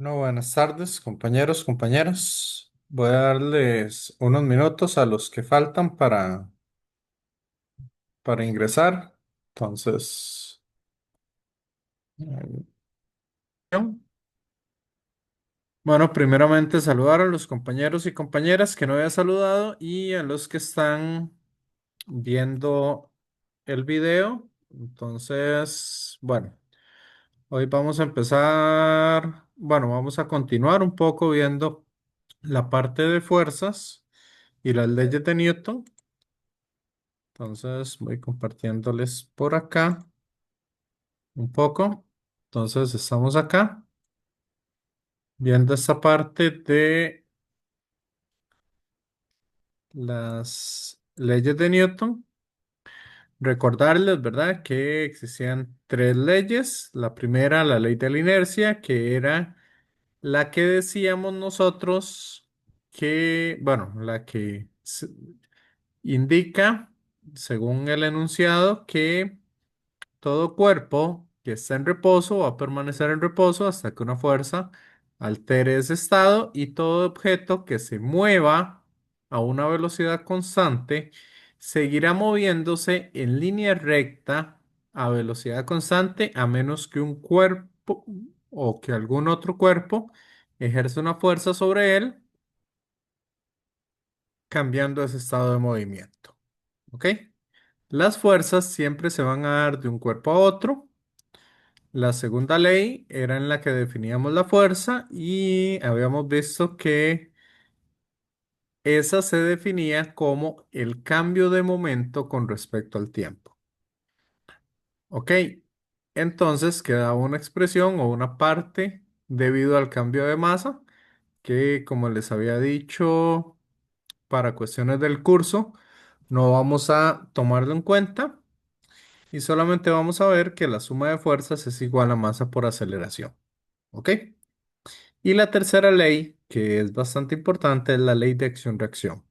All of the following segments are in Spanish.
No, buenas tardes, compañeros, compañeras. Voy a darles unos minutos a los que faltan para ingresar. Entonces, eh, bueno, primeramente saludar a los compañeros y compañeras que no había saludado y a los que están viendo el video. Entonces, bueno, hoy vamos a empezar, bueno, vamos a continuar un poco viendo la parte de fuerzas y las leyes de Newton. Entonces voy compartiéndoles por acá un poco. Entonces estamos acá viendo esta parte de las leyes de Newton. Recordarles, ¿verdad? Que existían tres leyes. La primera, la ley de la inercia, que era la que decíamos nosotros que, bueno, indica, según el enunciado, que todo cuerpo que está en reposo va a permanecer en reposo hasta que una fuerza altere ese estado y todo objeto que se mueva a una velocidad constante seguirá moviéndose en línea recta a velocidad constante a menos que un cuerpo o que algún otro cuerpo ejerza una fuerza sobre él cambiando ese estado de movimiento. ¿Ok? Las fuerzas siempre se van a dar de un cuerpo a otro. La segunda ley era en la que definíamos la fuerza y habíamos visto que esa se definía como el cambio de momento con respecto al tiempo. ¿Ok? Entonces queda una expresión o una parte debido al cambio de masa que, como les había dicho, para cuestiones del curso, no vamos a tomarlo en cuenta y solamente vamos a ver que la suma de fuerzas es igual a masa por aceleración. ¿Ok? Y la tercera ley, que es bastante importante, es la ley de acción-reacción.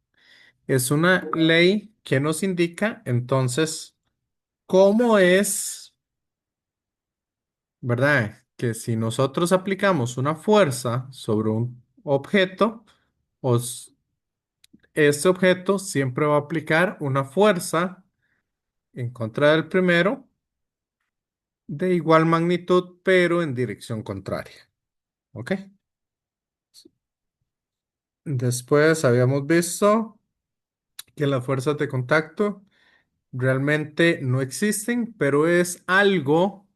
Es una ley que nos indica entonces cómo es, ¿verdad? Que si nosotros aplicamos una fuerza sobre un objeto, os- este objeto siempre va a aplicar una fuerza en contra del primero de igual magnitud, pero en dirección contraria. ¿Ok? Después habíamos visto que las fuerzas de contacto realmente no existen, pero es algo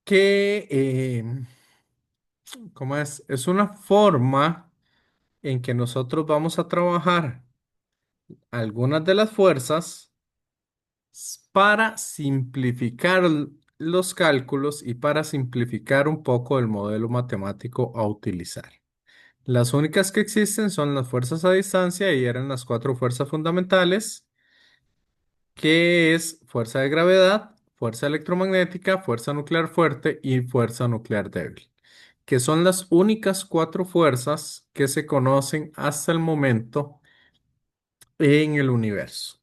que, ¿cómo es? Es una forma en que nosotros vamos a trabajar algunas de las fuerzas para simplificar los cálculos y para simplificar un poco el modelo matemático a utilizar. Las únicas que existen son las fuerzas a distancia y eran las cuatro fuerzas fundamentales que es fuerza de gravedad, fuerza electromagnética, fuerza nuclear fuerte y fuerza nuclear débil, que son las únicas cuatro fuerzas que se conocen hasta el momento en el universo.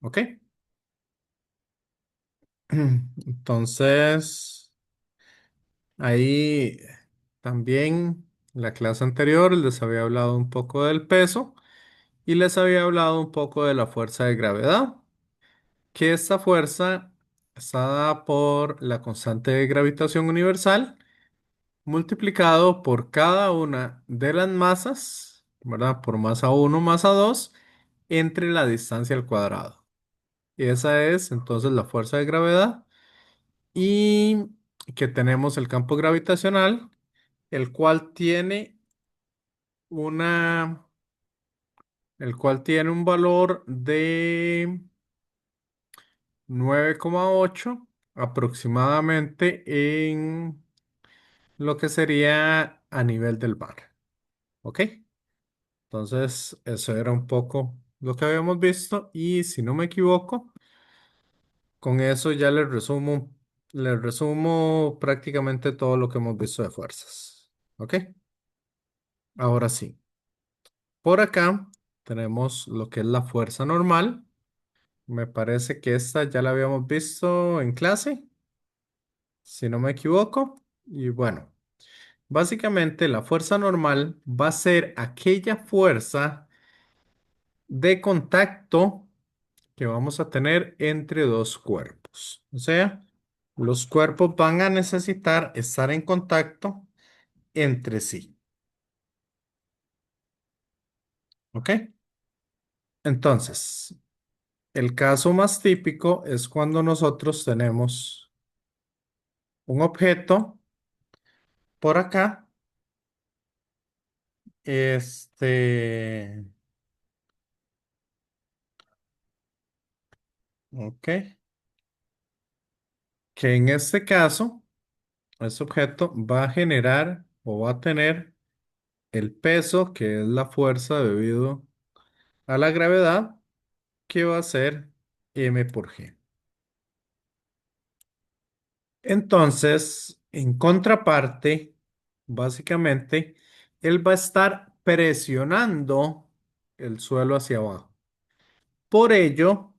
¿Ok? Entonces, ahí también la clase anterior les había hablado un poco del peso y les había hablado un poco de la fuerza de gravedad, que esta fuerza está dada por la constante de gravitación universal multiplicado por cada una de las masas, ¿verdad? Por masa uno masa 2 entre la distancia al cuadrado. Y esa es entonces la fuerza de gravedad y que tenemos el campo gravitacional, el cual tiene una, el cual tiene un valor de 9,8 aproximadamente en lo que sería a nivel del mar. ¿Ok? Entonces, eso era un poco lo que habíamos visto y si no me equivoco, con eso ya les resumo prácticamente todo lo que hemos visto de fuerzas. ¿Ok? Ahora sí, por acá tenemos lo que es la fuerza normal. Me parece que esta ya la habíamos visto en clase, si no me equivoco. Y bueno. Básicamente, la fuerza normal va a ser aquella fuerza de contacto que vamos a tener entre dos cuerpos. O sea, los cuerpos van a necesitar estar en contacto entre sí. ¿Ok? Entonces, el caso más típico es cuando nosotros tenemos un objeto por acá, este, ok, que en este caso, ese objeto va a generar o va a tener el peso, que es la fuerza debido a la gravedad, que va a ser m por g. Entonces, en contraparte, básicamente, él va a estar presionando el suelo hacia abajo. Por ello,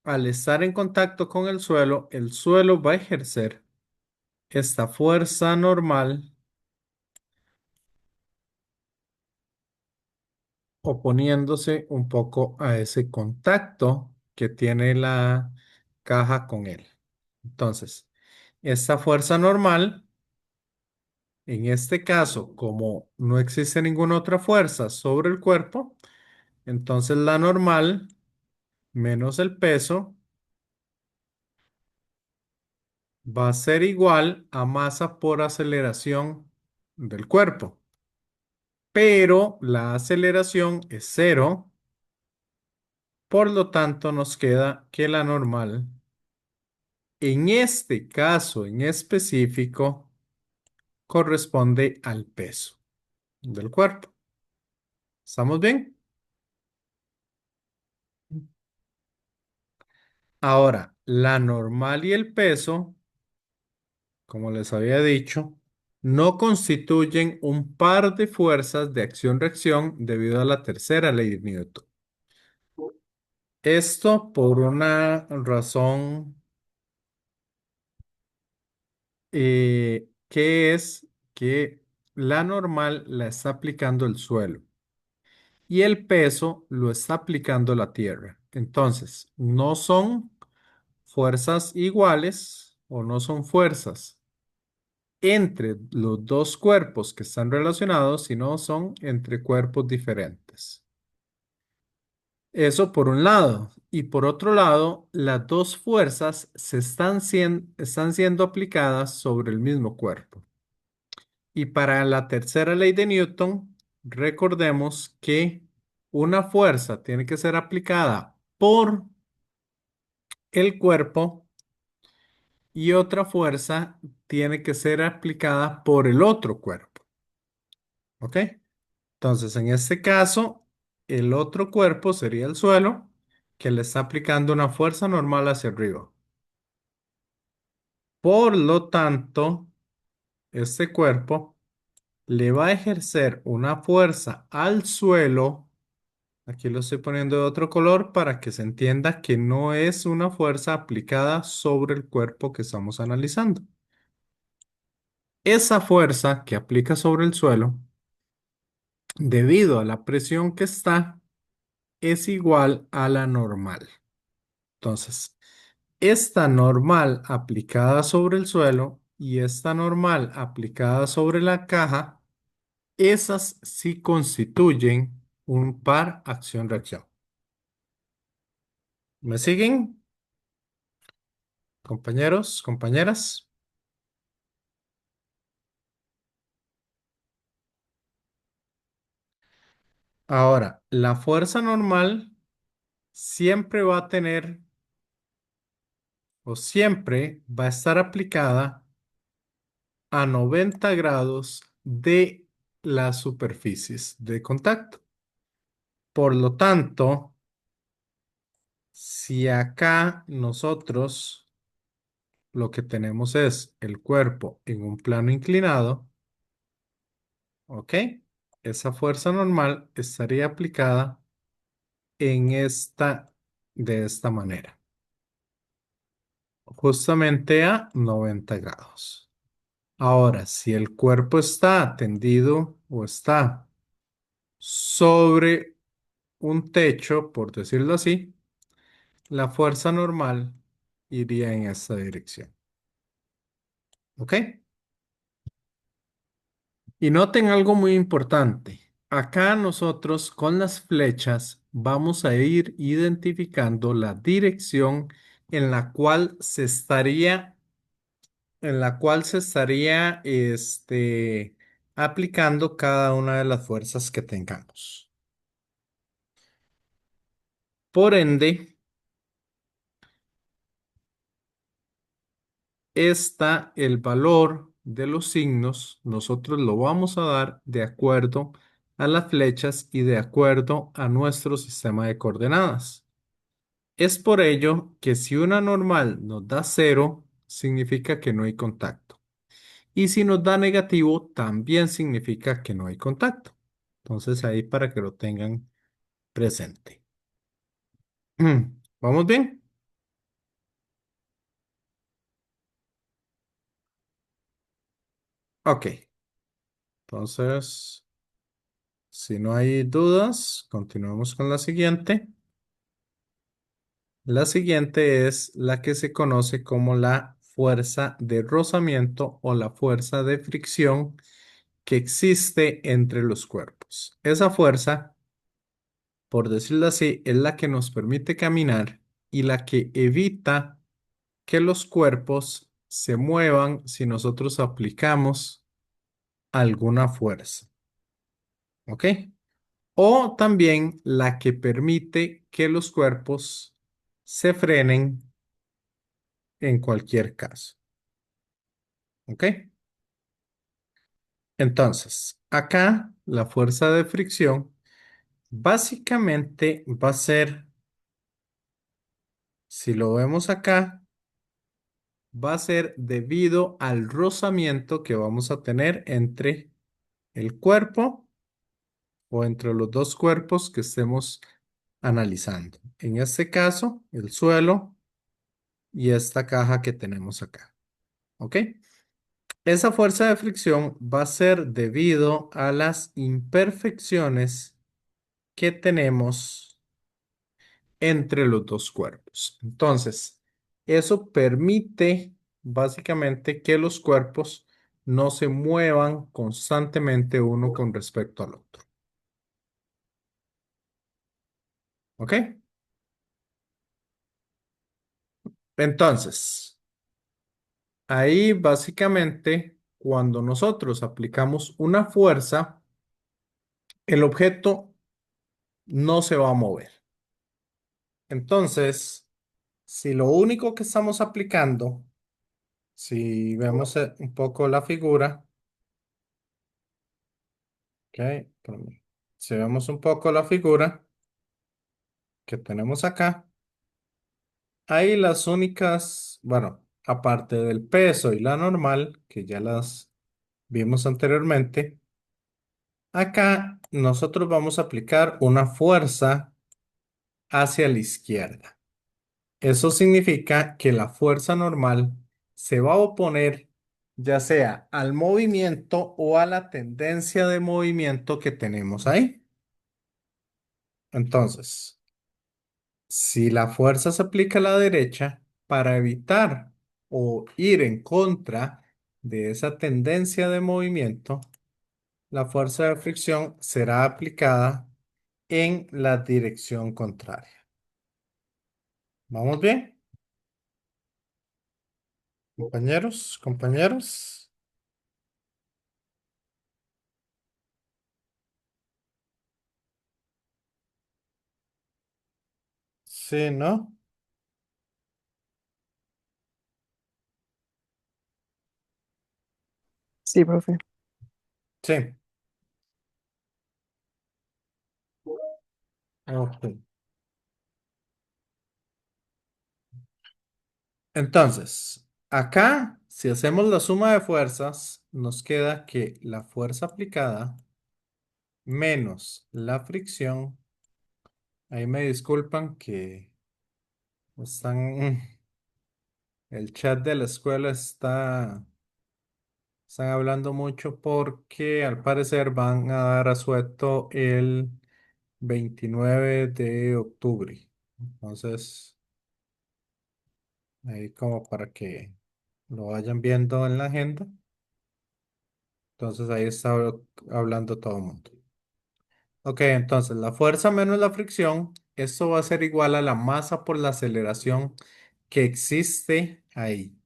al estar en contacto con el suelo va a ejercer esta fuerza normal oponiéndose un poco a ese contacto que tiene la caja con él. Entonces, esta fuerza normal, en este caso, como no existe ninguna otra fuerza sobre el cuerpo, entonces la normal menos el peso va a ser igual a masa por aceleración del cuerpo. Pero la aceleración es cero, por lo tanto nos queda que la normal, en este caso en específico, corresponde al peso del cuerpo. ¿Estamos bien? Ahora, la normal y el peso, como les había dicho, no constituyen un par de fuerzas de acción-reacción debido a la tercera ley de Newton. Esto por una razón que es que la normal la está aplicando el suelo y el peso lo está aplicando la tierra. Entonces, no son fuerzas iguales o no son fuerzas entre los dos cuerpos que están relacionados, sino son entre cuerpos diferentes. Eso por un lado. Y por otro lado, las dos fuerzas están siendo aplicadas sobre el mismo cuerpo. Y para la tercera ley de Newton, recordemos que una fuerza tiene que ser aplicada por el cuerpo y otra fuerza tiene que ser aplicada por el otro cuerpo. ¿Ok? Entonces, en este caso, el otro cuerpo sería el suelo que le está aplicando una fuerza normal hacia arriba. Por lo tanto, este cuerpo le va a ejercer una fuerza al suelo. Aquí lo estoy poniendo de otro color para que se entienda que no es una fuerza aplicada sobre el cuerpo que estamos analizando. Esa fuerza que aplica sobre el suelo, debido a la presión que está, es igual a la normal. Entonces, esta normal aplicada sobre el suelo y esta normal aplicada sobre la caja, esas sí constituyen un par acción-reacción. ¿Me siguen, compañeros, compañeras? Ahora, la fuerza normal siempre va a tener o siempre va a estar aplicada a 90 grados de las superficies de contacto. Por lo tanto, si acá nosotros lo que tenemos es el cuerpo en un plano inclinado, ¿ok? Esa fuerza normal estaría aplicada en de esta manera, justamente a 90 grados. Ahora, si el cuerpo está tendido o está sobre un techo, por decirlo así, la fuerza normal iría en esta dirección. ¿Ok? Y noten algo muy importante. Acá nosotros con las flechas vamos a ir identificando la dirección en la cual se estaría, aplicando cada una de las fuerzas que tengamos. Por ende, el valor de los signos, nosotros lo vamos a dar de acuerdo a las flechas y de acuerdo a nuestro sistema de coordenadas. Es por ello que si una normal nos da cero, significa que no hay contacto. Y si nos da negativo, también significa que no hay contacto. Entonces ahí para que lo tengan presente. ¿Vamos bien? Ok. Entonces, si no hay dudas, continuamos con la siguiente. La siguiente es la que se conoce como la fuerza de rozamiento o la fuerza de fricción que existe entre los cuerpos. Esa fuerza, por decirlo así, es la que nos permite caminar y la que evita que los cuerpos se muevan si nosotros aplicamos alguna fuerza. ¿Ok? O también la que permite que los cuerpos se frenen en cualquier caso. ¿Ok? Entonces, acá la fuerza de fricción básicamente va a ser, si lo vemos acá, va a ser debido al rozamiento que vamos a tener entre el cuerpo o entre los dos cuerpos que estemos analizando. En este caso, el suelo y esta caja que tenemos acá. ¿Ok? Esa fuerza de fricción va a ser debido a las imperfecciones que tenemos entre los dos cuerpos. Entonces, eso permite básicamente que los cuerpos no se muevan constantemente uno con respecto al otro. ¿Ok? Entonces, ahí básicamente, cuando nosotros aplicamos una fuerza, el objeto no se va a mover. Entonces, si lo único que estamos aplicando, si vemos un poco la figura, ok, si vemos un poco la figura que tenemos acá, ahí las únicas, bueno, aparte del peso y la normal, que ya las vimos anteriormente, acá nosotros vamos a aplicar una fuerza hacia la izquierda. Eso significa que la fuerza normal se va a oponer ya sea al movimiento o a la tendencia de movimiento que tenemos ahí. Entonces, si la fuerza se aplica a la derecha, para evitar o ir en contra de esa tendencia de movimiento, la fuerza de fricción será aplicada en la dirección contraria. ¿Vamos bien? Compañeros, compañeros. Sí, ¿no? Sí, profe. Sí. Ok. Entonces, acá, si hacemos la suma de fuerzas, nos queda que la fuerza aplicada menos la fricción, ahí me disculpan que están, el chat de la escuela está Están hablando mucho porque al parecer van a dar asueto el 29 de octubre. Entonces, ahí como para que lo vayan viendo en la agenda. Entonces ahí está hablando todo el mundo. Ok, entonces la fuerza menos la fricción, esto va a ser igual a la masa por la aceleración que existe ahí.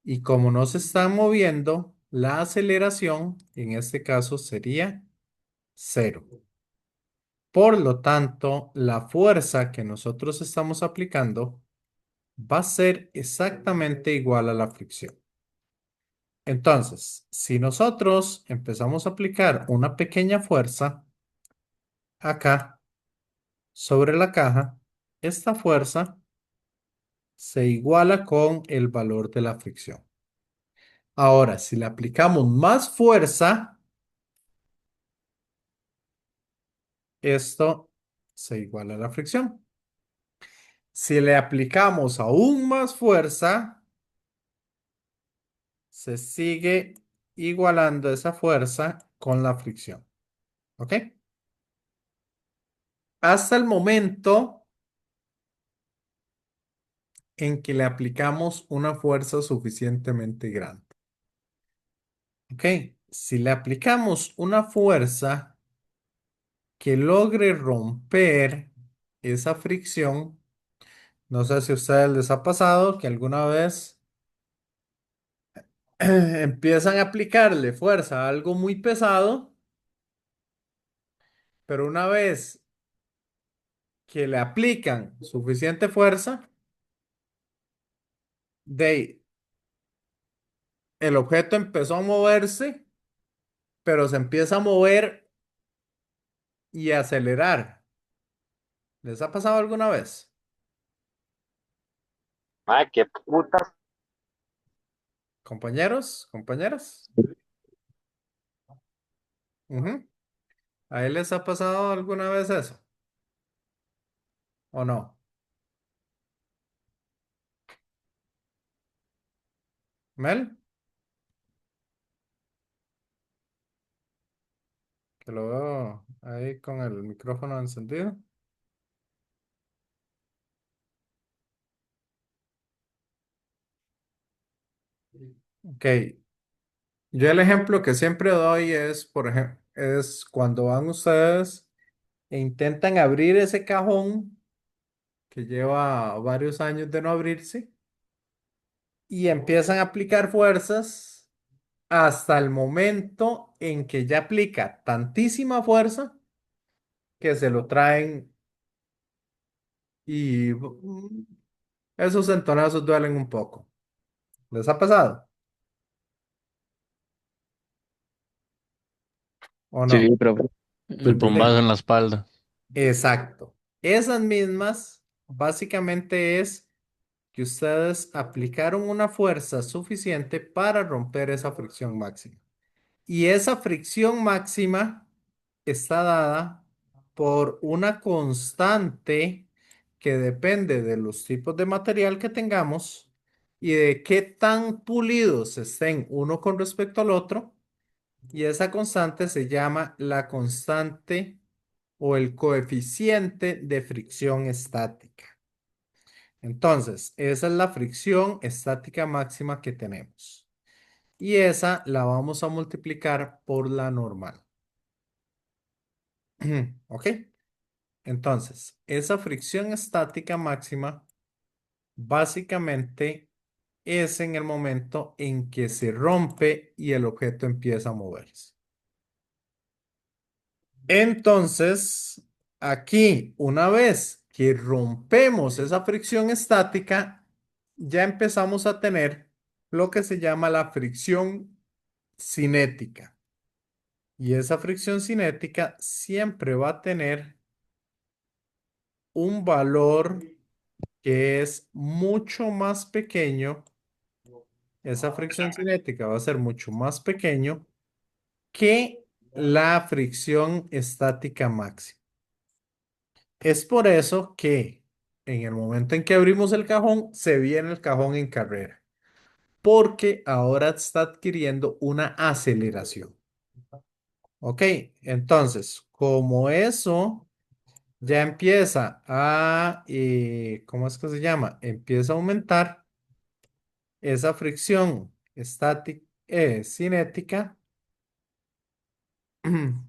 Y como no se está moviendo, la aceleración en este caso sería cero. Por lo tanto, la fuerza que nosotros estamos aplicando va a ser exactamente igual a la fricción. Entonces, si nosotros empezamos a aplicar una pequeña fuerza acá sobre la caja, esta fuerza se iguala con el valor de la fricción. Ahora, si le aplicamos más fuerza, esto se iguala a la fricción. Si le aplicamos aún más fuerza, se sigue igualando esa fuerza con la fricción. ¿Ok? Hasta el momento en que le aplicamos una fuerza suficientemente grande. ¿Ok? Si le aplicamos una fuerza que logre romper esa fricción, no sé si a ustedes les ha pasado que alguna vez empiezan a aplicarle fuerza a algo muy pesado, pero una vez que le aplican suficiente fuerza, de el objeto empezó a moverse, pero se empieza a mover y a acelerar. ¿Les ha pasado alguna vez? Ay, qué putas. Compañeros, compañeras. Ujú. ¿A él les ha pasado alguna vez eso? ¿O no? ¿Mel? Que lo veo ahí con el micrófono encendido. Ok. Yo el ejemplo que siempre doy es, por ejemplo, es cuando van ustedes e intentan abrir ese cajón que lleva varios años de no abrirse y empiezan a aplicar fuerzas hasta el momento en que ya aplica tantísima fuerza que se lo traen y esos entonazos duelen un poco. ¿Les ha pasado o Sí, no? profe. El bombazo Sí. en la espalda. Exacto. Esas mismas básicamente es que ustedes aplicaron una fuerza suficiente para romper esa fricción máxima. Y esa fricción máxima está dada por una constante que depende de los tipos de material que tengamos y de qué tan pulidos estén uno con respecto al otro. Y esa constante se llama la constante o el coeficiente de fricción estática. Entonces, esa es la fricción estática máxima que tenemos. Y esa la vamos a multiplicar por la normal. ¿Ok? Entonces, esa fricción estática máxima básicamente es en el momento en que se rompe y el objeto empieza a moverse. Entonces, aquí, una vez que rompemos esa fricción estática, ya empezamos a tener lo que se llama la fricción cinética. Y esa fricción cinética siempre va a tener un valor que es mucho más pequeño. Esa fricción cinética va a ser mucho más pequeño que la fricción estática máxima. Es por eso que en el momento en que abrimos el cajón, se viene el cajón en carrera. porque ahora está adquiriendo una aceleración. Ok, entonces, como eso ya empieza a, ¿cómo es que se llama? Empieza a aumentar esa fricción estática, cinética,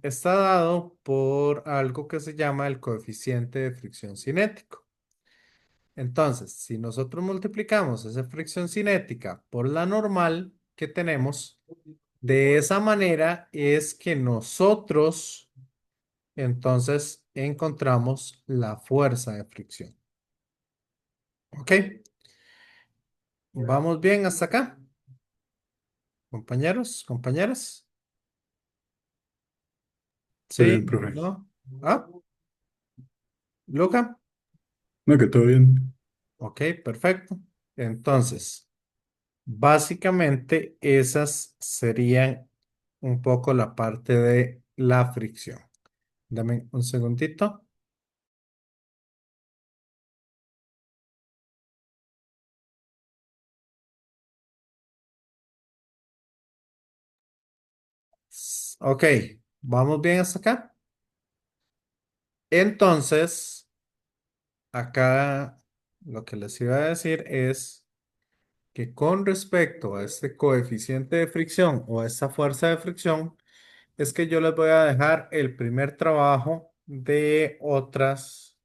está dado por algo que se llama el coeficiente de fricción cinético. Entonces, si nosotros multiplicamos esa fricción cinética por la normal que tenemos, de esa manera es que nosotros entonces encontramos la fuerza de fricción. ¿Ok? ¿Vamos bien hasta acá? Compañeros, compañeras. Todo bien, ¿Sí? profe. ¿No? ¿Ah? ¿Luca? No, que todo bien. Ok, perfecto. Entonces, básicamente esas serían un poco la parte de la fricción. Dame un segundito. Ok, ¿vamos bien hasta acá? Entonces, acá lo que les iba a decir es que con respecto a este coeficiente de fricción o a esta fuerza de fricción, es que yo les voy a dejar el primer trabajo de otras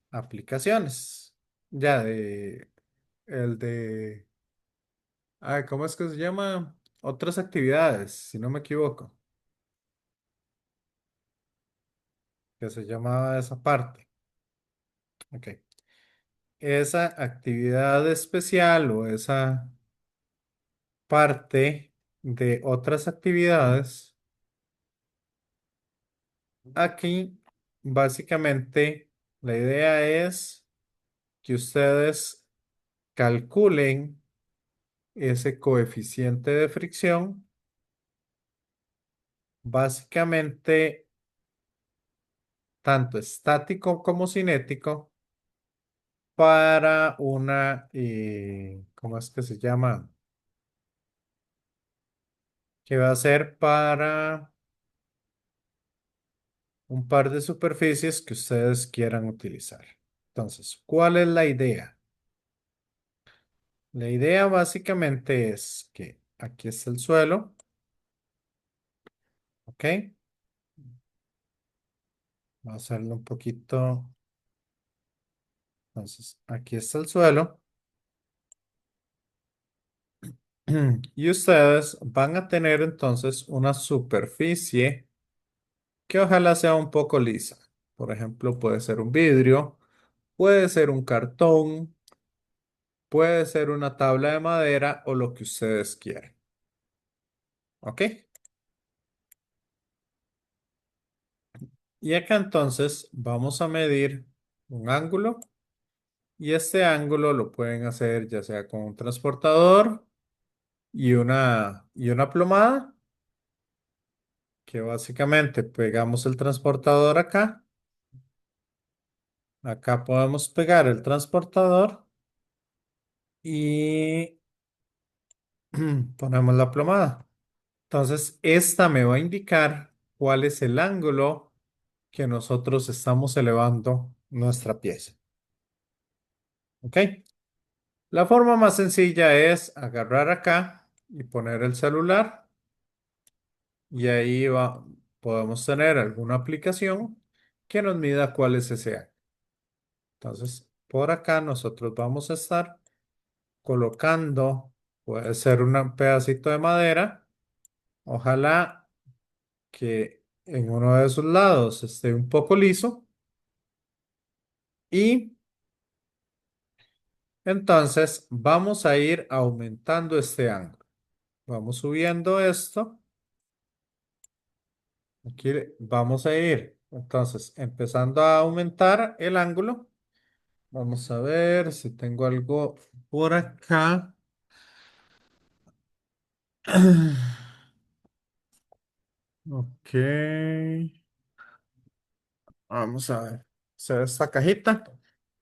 aplicaciones. Ya de el de, ¿cómo es que se llama? Otras actividades, si no me equivoco, que se llama esa parte. Ok. Esa actividad especial o esa parte de otras actividades, aquí básicamente la idea es que ustedes calculen ese coeficiente de fricción, básicamente tanto estático como cinético, para una, ¿cómo es que se llama? Que va a ser para un par de superficies que ustedes quieran utilizar. Entonces, ¿cuál es la idea? La idea básicamente es que aquí está el suelo, ¿ok? Vamos a hacerlo un poquito. Entonces, aquí está el suelo. Y ustedes van a tener entonces una superficie que ojalá sea un poco lisa. Por ejemplo, puede ser un vidrio, puede ser un cartón, puede ser una tabla de madera o lo que ustedes quieran. ¿Ok? Y acá entonces vamos a medir un ángulo y este ángulo lo pueden hacer ya sea con un transportador y una plomada, que básicamente pegamos el transportador acá. Acá podemos pegar el transportador y ponemos la plomada. Entonces, esta me va a indicar cuál es el ángulo que nosotros estamos elevando nuestra pieza. ¿Ok? La forma más sencilla es agarrar acá y poner el celular y ahí va, podemos tener alguna aplicación que nos mida cuál es ese ángulo. Entonces, por acá nosotros vamos a estar colocando, puede ser un pedacito de madera, ojalá que en uno de sus lados esté un poco liso y entonces vamos a ir aumentando este ángulo. Vamos subiendo esto. Aquí vamos a ir entonces empezando a aumentar el ángulo. Vamos a ver si tengo algo por acá. Ok. Vamos a ver. Se ve esta cajita.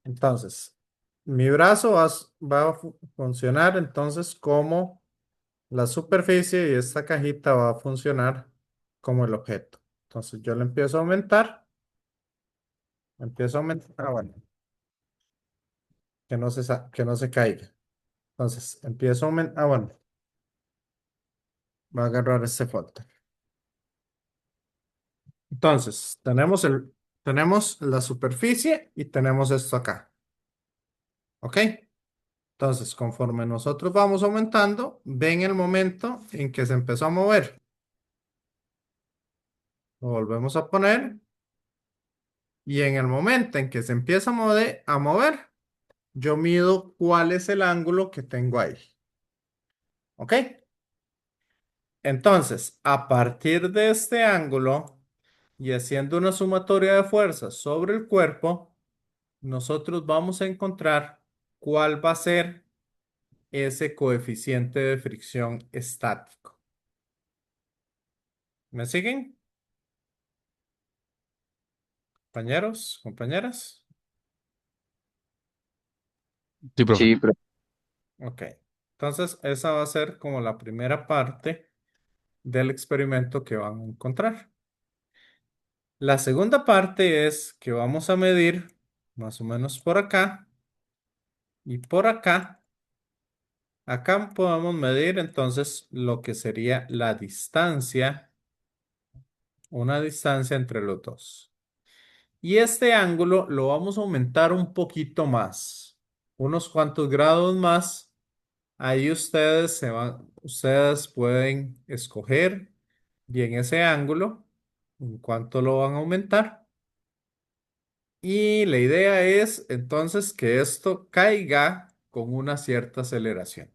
Entonces, mi brazo va a funcionar entonces como la superficie y esta cajita va a funcionar como el objeto. Entonces yo le empiezo a aumentar, bueno, que no se caiga. Entonces empiezo a aumentar, bueno, va a agarrar este folder. Entonces tenemos la superficie y tenemos esto acá. ¿Ok? Entonces, conforme nosotros vamos aumentando, ven el momento en que se empezó a mover. Lo volvemos a poner y en el momento en que se empieza a mover, yo mido cuál es el ángulo que tengo ahí. ¿Ok? Entonces, a partir de este ángulo y haciendo una sumatoria de fuerzas sobre el cuerpo, nosotros vamos a encontrar cuál va a ser ese coeficiente de fricción estático. ¿Me siguen, compañeros, compañeras? Sí, profe. Sí, profe. Ok. Entonces, esa va a ser como la primera parte del experimento que van a encontrar. La segunda parte es que vamos a medir más o menos por acá y por acá. Acá podemos medir entonces lo que sería la distancia, una distancia entre los dos. Y este ángulo lo vamos a aumentar un poquito más, unos cuantos grados más. Ahí ustedes pueden escoger bien ese ángulo, en cuánto lo van a aumentar. Y la idea es entonces que esto caiga con una cierta aceleración.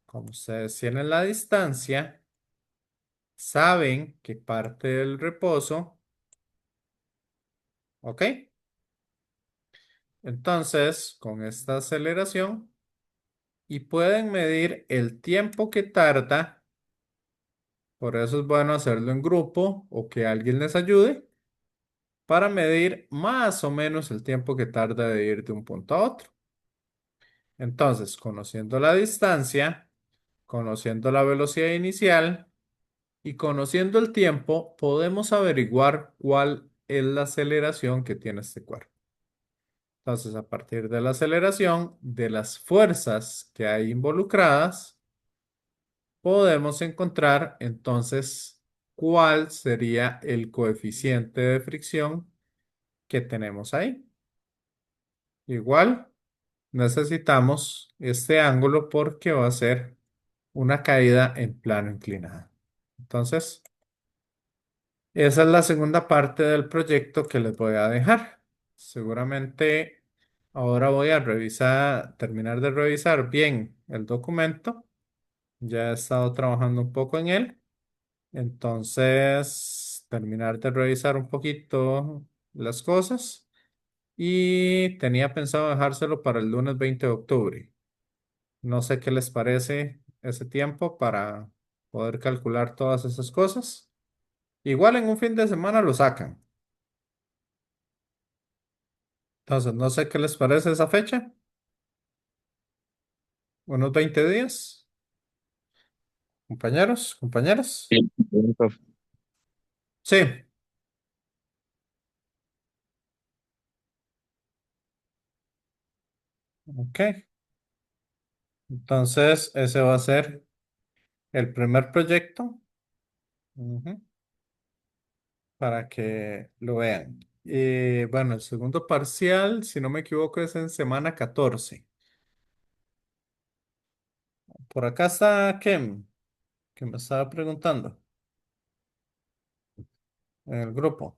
Como ustedes tienen la distancia, saben que parte del reposo, ¿ok? Entonces, con esta aceleración, y pueden medir el tiempo que tarda, por eso es bueno hacerlo en grupo o que alguien les ayude, para medir más o menos el tiempo que tarda de ir de un punto a otro. Entonces, conociendo la distancia, conociendo la velocidad inicial y conociendo el tiempo, podemos averiguar cuál es la aceleración que tiene este cuerpo. Entonces, a partir de la aceleración, de las fuerzas que hay involucradas, podemos encontrar entonces cuál sería el coeficiente de fricción que tenemos ahí. Igual necesitamos este ángulo porque va a ser una caída en plano inclinado. Entonces, esa es la segunda parte del proyecto que les voy a dejar. Seguramente ahora voy a terminar de revisar bien el documento. Ya he estado trabajando un poco en él. Entonces, terminar de revisar un poquito las cosas. Y tenía pensado dejárselo para el lunes 20 de octubre. No sé qué les parece ese tiempo para poder calcular todas esas cosas. Igual en un fin de semana lo sacan. Entonces, no sé qué les parece esa fecha. Unos 20 días. Compañeros, compañeras. Sí, profe. Sí, ok. Entonces, ese va a ser el primer proyecto. Ujú, para que lo vean. Bueno, el segundo parcial, si no me equivoco, es en semana 14. Por acá está Kem, que me estaba preguntando en el grupo.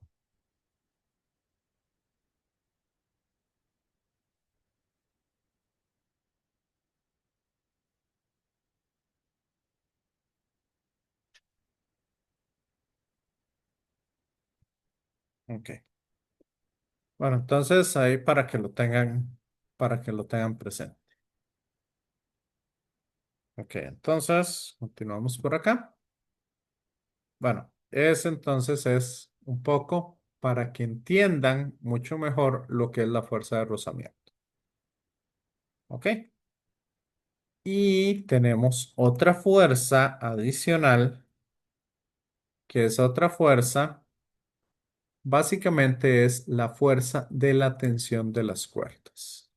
Ok. Bueno, entonces ahí para que lo tengan presente. Ok, entonces continuamos por acá. Bueno, ese entonces es un poco para que entiendan mucho mejor lo que es la fuerza de rozamiento. ¿Ok? Y tenemos otra fuerza adicional, que es otra fuerza, básicamente es la fuerza de la tensión de las cuerdas.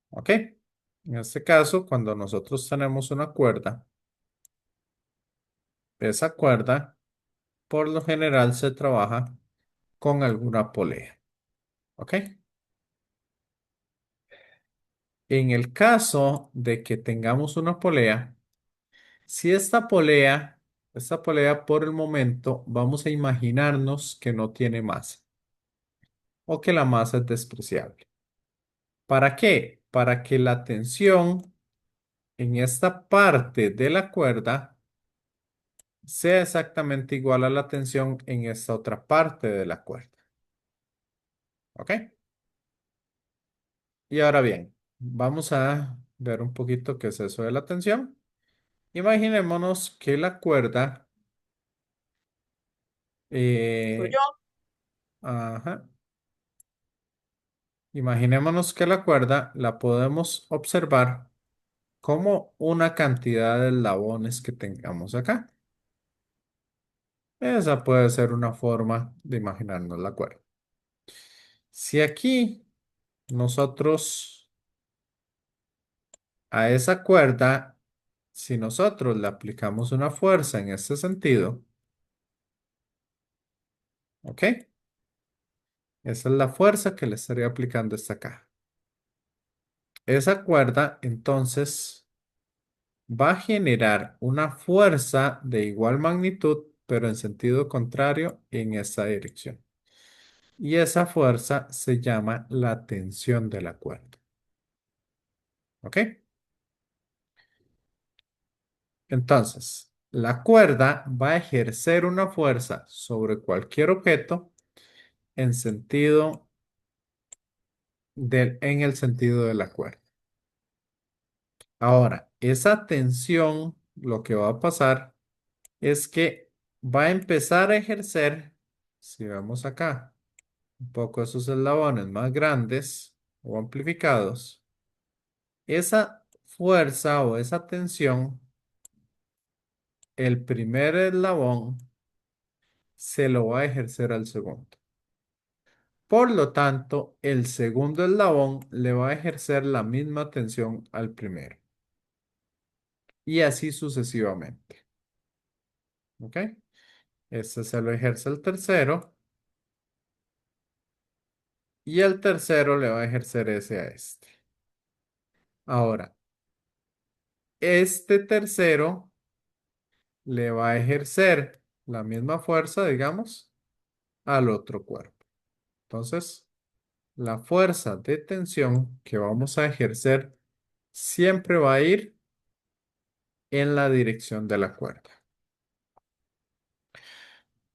¿Ok? En este caso, cuando nosotros tenemos una cuerda, esa cuerda por lo general se trabaja con alguna polea. ¿Ok? En el caso de que tengamos una polea, si esta polea por el momento vamos a imaginarnos que no tiene masa o que la masa es despreciable. ¿Para qué? Para que la tensión en esta parte de la cuerda sea exactamente igual a la tensión en esta otra parte de la cuerda. ¿Ok? Y ahora bien, vamos a ver un poquito qué es eso de la tensión. Imaginémonos que la cuerda, Soy eh, yo. ajá, imaginémonos que la cuerda la podemos observar como una cantidad de eslabones que tengamos acá. Esa puede ser una forma de imaginarnos la cuerda. Si aquí nosotros a esa cuerda, si nosotros le aplicamos una fuerza en este sentido, ¿ok? Esa es la fuerza que le estaría aplicando esta caja. Esa cuerda entonces va a generar una fuerza de igual magnitud, pero en sentido contrario en esta dirección. Y esa fuerza se llama la tensión de la cuerda. ¿Ok? Entonces, la cuerda va a ejercer una fuerza sobre cualquier objeto en en el sentido de la cuerda. Ahora, esa tensión, lo que va a pasar es que va a empezar a ejercer, si vemos acá, un poco esos eslabones más grandes o amplificados, esa fuerza o esa tensión, el primer eslabón se lo va a ejercer al segundo. Por lo tanto, el segundo eslabón le va a ejercer la misma tensión al primero. Y así sucesivamente. ¿Ok? Este se lo ejerce el tercero y el tercero le va a ejercer ese a este. Ahora, este tercero le va a ejercer la misma fuerza, digamos, al otro cuerpo. Entonces, la fuerza de tensión que vamos a ejercer siempre va a ir en la dirección de la cuerda.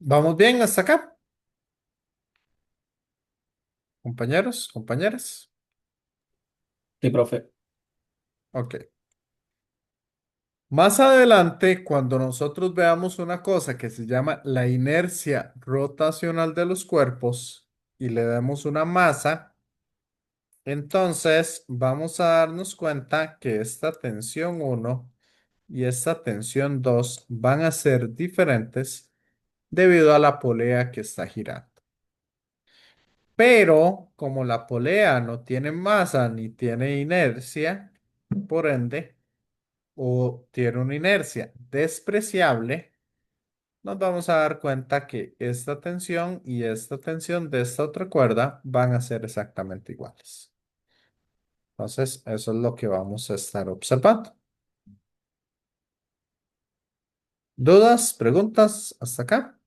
¿Vamos bien hasta acá, compañeros, compañeras? Sí, profe. Ok. Más adelante, cuando nosotros veamos una cosa que se llama la inercia rotacional de los cuerpos y le demos una masa, entonces vamos a darnos cuenta que esta tensión uno y esta tensión 2 van a ser diferentes debido a la polea que está girando. Pero como la polea no tiene masa ni tiene inercia, por ende, o tiene una inercia despreciable, nos vamos a dar cuenta que esta tensión y esta tensión de esta otra cuerda van a ser exactamente iguales. Entonces, eso es lo que vamos a estar observando. ¿Dudas? ¿Preguntas? ¿Hasta acá?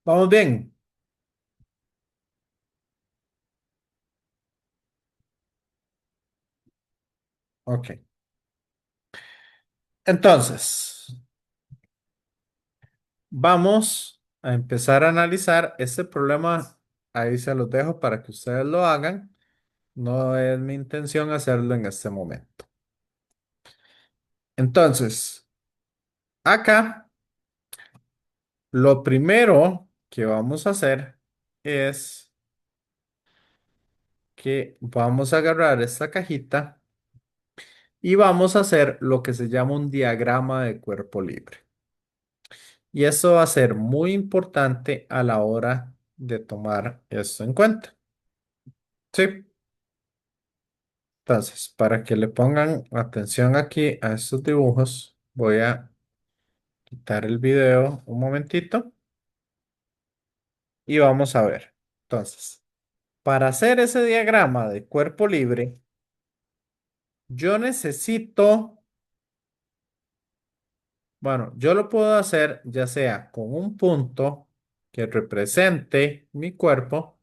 ¿Vamos bien? Ok. Entonces, vamos a empezar a analizar este problema. Ahí se los dejo para que ustedes lo hagan. No es mi intención hacerlo en este momento. Entonces, acá, lo primero que vamos a hacer es que vamos a agarrar esta cajita y vamos a hacer lo que se llama un diagrama de cuerpo libre. Y eso va a ser muy importante a la hora de tomar esto en cuenta. Sí. Entonces, para que le pongan atención aquí a estos dibujos, voy a quitar el video un momentito y vamos a ver. Entonces, para hacer ese diagrama de cuerpo libre, yo necesito, bueno, yo lo puedo hacer ya sea con un punto que represente mi cuerpo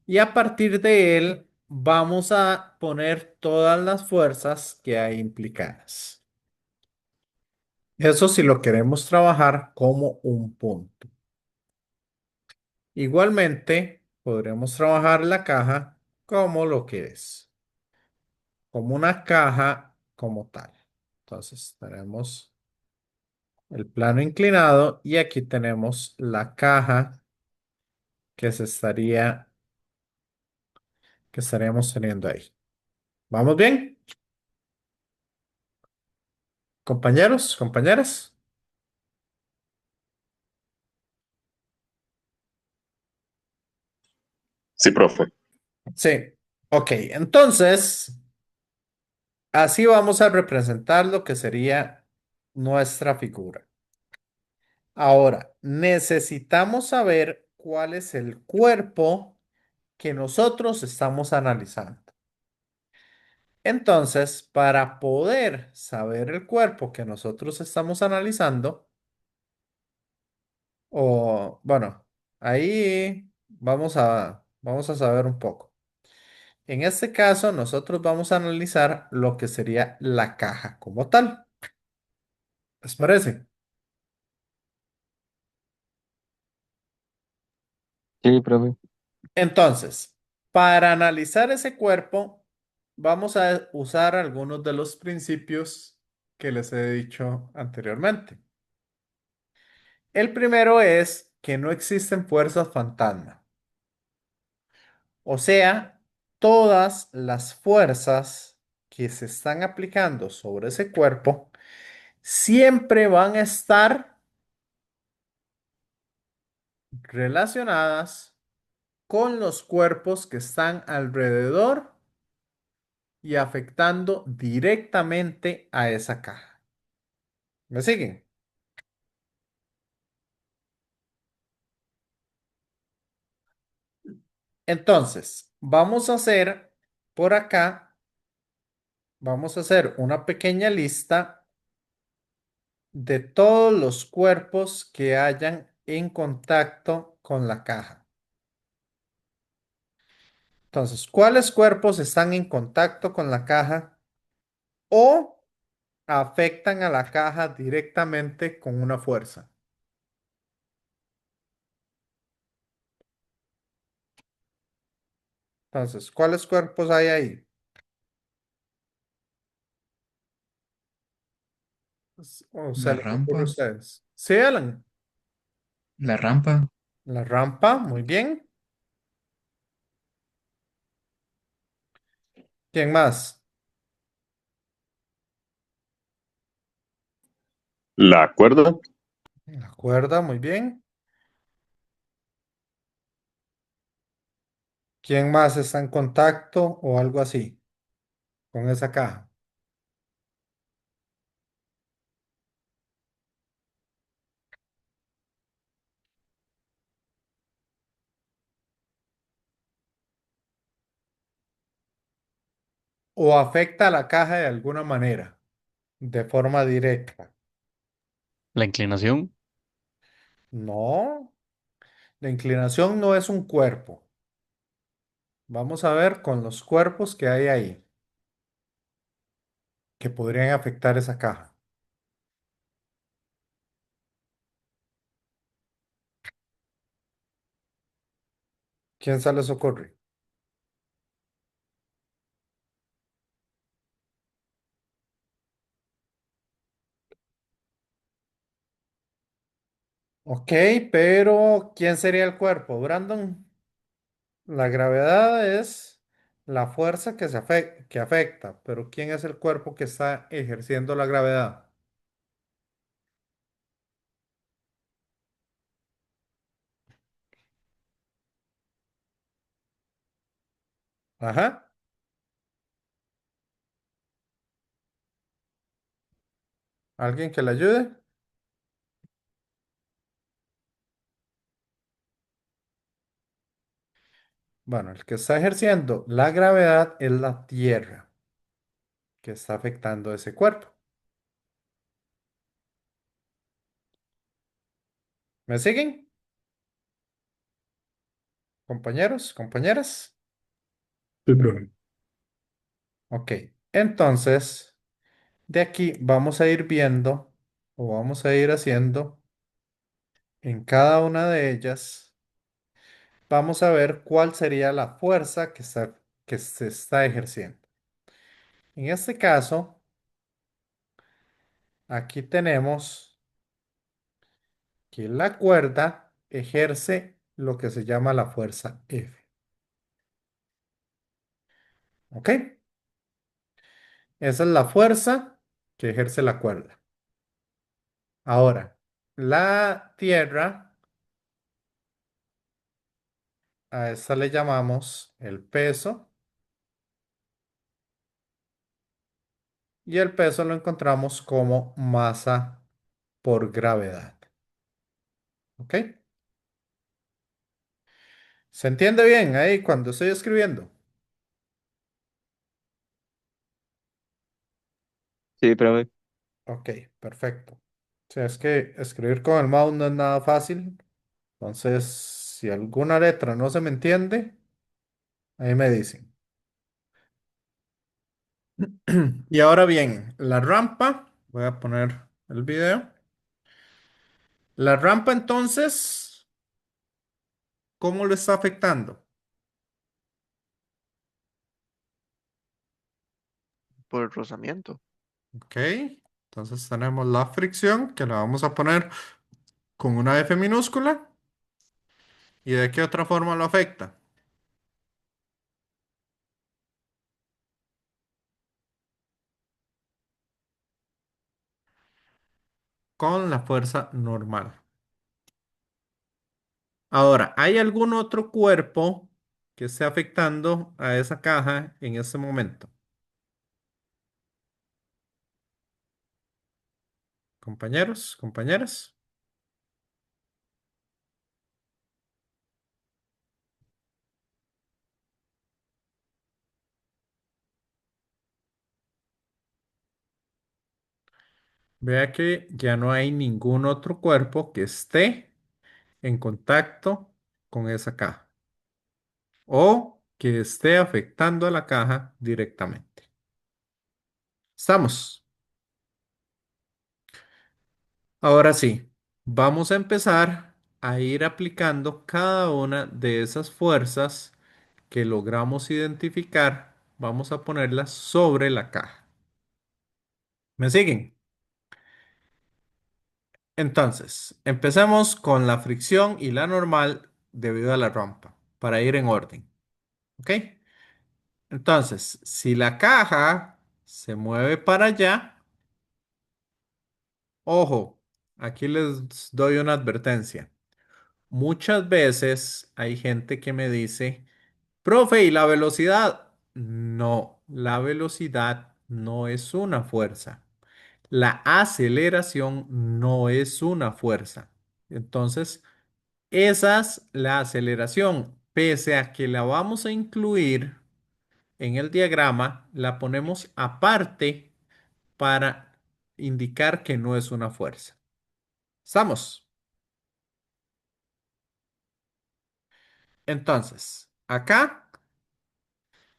y a partir de él vamos a poner todas las fuerzas que hay implicadas. Eso si lo queremos trabajar como un punto. Igualmente, podremos trabajar la caja como lo que es, como una caja como tal. Entonces, tenemos el plano inclinado y aquí tenemos la caja que que estaríamos teniendo ahí. ¿Vamos bien? Compañeros, compañeras. Sí, profe. Sí. Ok, entonces, así vamos a representar lo que sería nuestra figura. Ahora, necesitamos saber cuál es el cuerpo que nosotros estamos analizando. Entonces, para poder saber el cuerpo que nosotros estamos analizando, o bueno, ahí vamos a saber un poco. En este caso, nosotros vamos a analizar lo que sería la caja como tal. ¿Les parece? Sí, profe. Entonces, para analizar ese cuerpo, vamos a usar algunos de los principios que les he dicho anteriormente. El primero es que no existen fuerzas fantasma. O sea, todas las fuerzas que se están aplicando sobre ese cuerpo siempre van a estar relacionadas con los cuerpos que están alrededor y afectando directamente a esa caja. ¿Me siguen? Entonces, vamos a hacer por acá, vamos a hacer una pequeña lista de todos los cuerpos que hayan en contacto con la caja. Entonces, ¿cuáles cuerpos están en contacto con la caja o afectan a la caja directamente con una fuerza? Entonces, ¿cuáles cuerpos hay ahí? ¿O se La les ocurre a rampa, ustedes? Sí, Alan. la rampa, La rampa, muy bien. ¿Quién más? La cuerda, La cuerda, muy bien. ¿Quién más está en contacto o algo así con esa caja? ¿O afecta a la caja de alguna manera, de forma directa? La inclinación, No, la inclinación no es un cuerpo. Vamos a ver con los cuerpos que hay ahí, que podrían afectar esa caja. ¿Quién se les ocurre? Ok, pero ¿quién sería el cuerpo? Brandon, la gravedad es la fuerza que afecta, pero ¿quién es el cuerpo que está ejerciendo la gravedad? Ajá. ¿Alguien que le ayude? Bueno, el que está ejerciendo la gravedad es la Tierra, que está afectando ese cuerpo. ¿Me siguen, compañeros, compañeras? Sí, profe. Ok, entonces, de aquí vamos a ir viendo o vamos a ir haciendo en cada una de ellas, vamos a ver cuál sería la fuerza que se está ejerciendo. En este caso, aquí tenemos que la cuerda ejerce lo que se llama la fuerza F. ¿Ok? Esa es la fuerza que ejerce la cuerda. Ahora, la tierra, a esta le llamamos el peso, y el peso lo encontramos como masa por gravedad. ¿Ok? ¿Se entiende bien ahí cuando estoy escribiendo? Sí, profe. Ok, perfecto. O sea, es que escribir con el mouse no es nada fácil. Entonces, si alguna letra no se me entiende, ahí me dicen. Y ahora bien, la rampa, voy a poner el video. La rampa entonces, ¿cómo lo está afectando? Por el rozamiento. Ok, entonces tenemos la fricción que la vamos a poner con una F minúscula. ¿Y de qué otra forma lo afecta? Con la fuerza normal. Ahora, ¿hay algún otro cuerpo que esté afectando a esa caja en este momento? Compañeros, compañeras. Vea que ya no hay ningún otro cuerpo que esté en contacto con esa caja o que esté afectando a la caja directamente. ¿Estamos? Ahora sí, vamos a empezar a ir aplicando cada una de esas fuerzas que logramos identificar. Vamos a ponerlas sobre la caja. ¿Me siguen? Entonces, empecemos con la fricción y la normal debido a la rampa, para ir en orden. ¿Ok? Entonces, si la caja se mueve para allá, ojo, aquí les doy una advertencia. Muchas veces hay gente que me dice, profe, ¿y la velocidad? No, la velocidad no es una fuerza. La aceleración no es una fuerza. Entonces, la aceleración, pese a que la vamos a incluir en el diagrama, la ponemos aparte para indicar que no es una fuerza. ¿Estamos? Entonces, acá,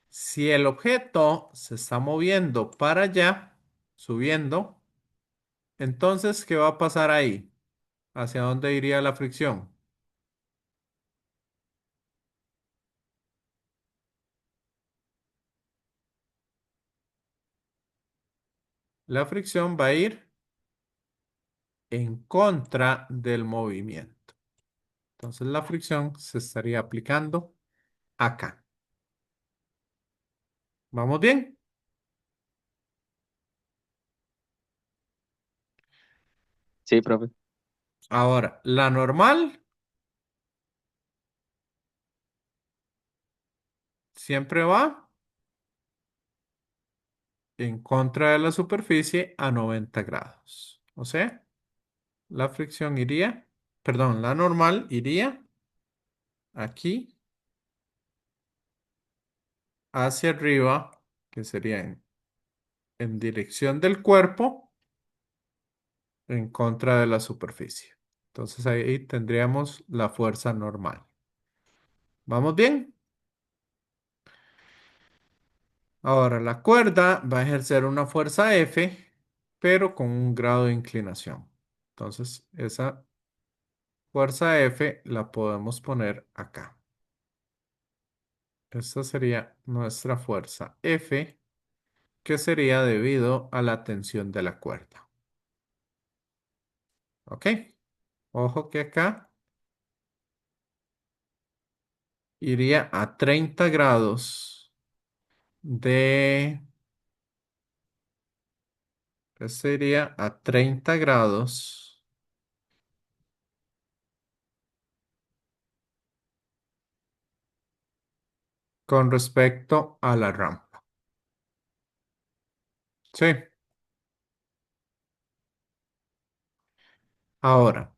si el objeto se está moviendo para allá, subiendo, entonces, ¿qué va a pasar ahí? ¿Hacia dónde iría la fricción? La fricción va a ir en contra del movimiento. Entonces, la fricción se estaría aplicando acá. ¿Vamos bien? Sí, profe. Ahora, la normal siempre va en contra de la superficie a 90 grados. O sea, la fricción iría, perdón, la normal iría aquí hacia arriba, que sería en dirección del cuerpo, en contra de la superficie. Entonces ahí tendríamos la fuerza normal. ¿Vamos bien? Ahora la cuerda va a ejercer una fuerza F, pero con un grado de inclinación. Entonces esa fuerza F la podemos poner acá. Esta sería nuestra fuerza F, que sería debido a la tensión de la cuerda. ¿Ok? Ojo que acá iría a 30 grados de... Este iría a 30 grados con respecto a la rampa. Sí. Ahora,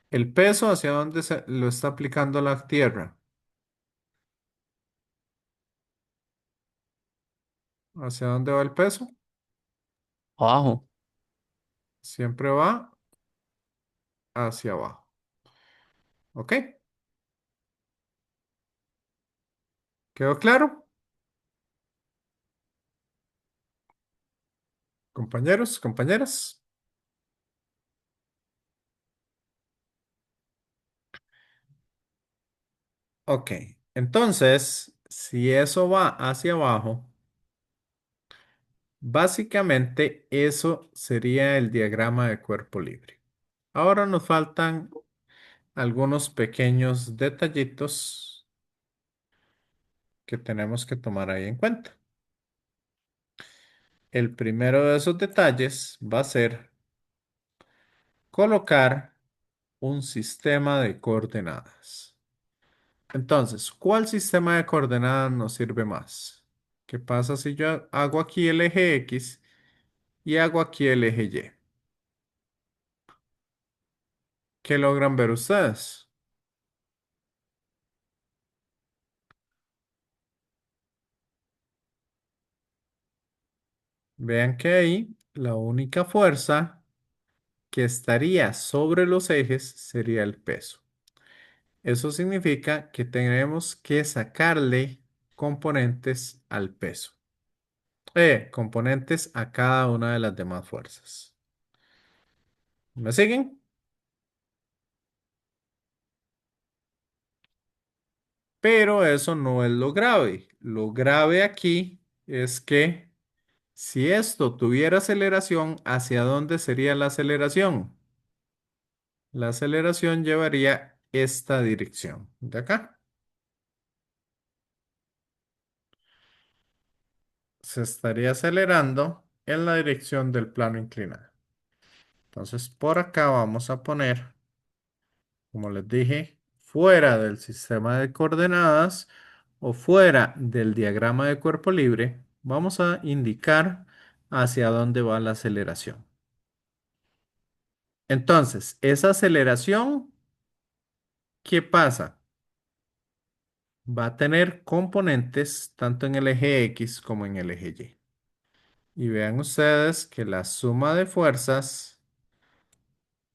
el peso hacia dónde se lo está aplicando la Tierra. ¿Hacia dónde va el peso? Abajo. Siempre va hacia abajo. ¿Ok? ¿Quedó claro? Compañeros, compañeras. Ok. Entonces, si eso va hacia abajo, básicamente eso sería el diagrama de cuerpo libre. Ahora nos faltan algunos pequeños detallitos que tenemos que tomar ahí en cuenta. El primero de esos detalles va a ser colocar un sistema de coordenadas. Entonces, ¿cuál sistema de coordenadas nos sirve más? ¿Qué pasa si yo hago aquí el eje X y hago aquí el eje Y? ¿Qué logran ver ustedes? Vean que ahí la única fuerza que estaría sobre los ejes sería el peso. Eso significa que tenemos que sacarle componentes al peso. Componentes a cada una de las demás fuerzas. ¿Me siguen? Pero eso no es lo grave. Lo grave aquí es que si esto tuviera aceleración, ¿hacia dónde sería la aceleración? La aceleración llevaría esta dirección de acá. Se estaría acelerando en la dirección del plano inclinado. Entonces, por acá vamos a poner, como les dije, fuera del sistema de coordenadas o fuera del diagrama de cuerpo libre, vamos a indicar hacia dónde va la aceleración. Entonces, esa aceleración, ¿qué pasa? Va a tener componentes tanto en el eje X como en el eje Y. Y vean ustedes que la suma de fuerzas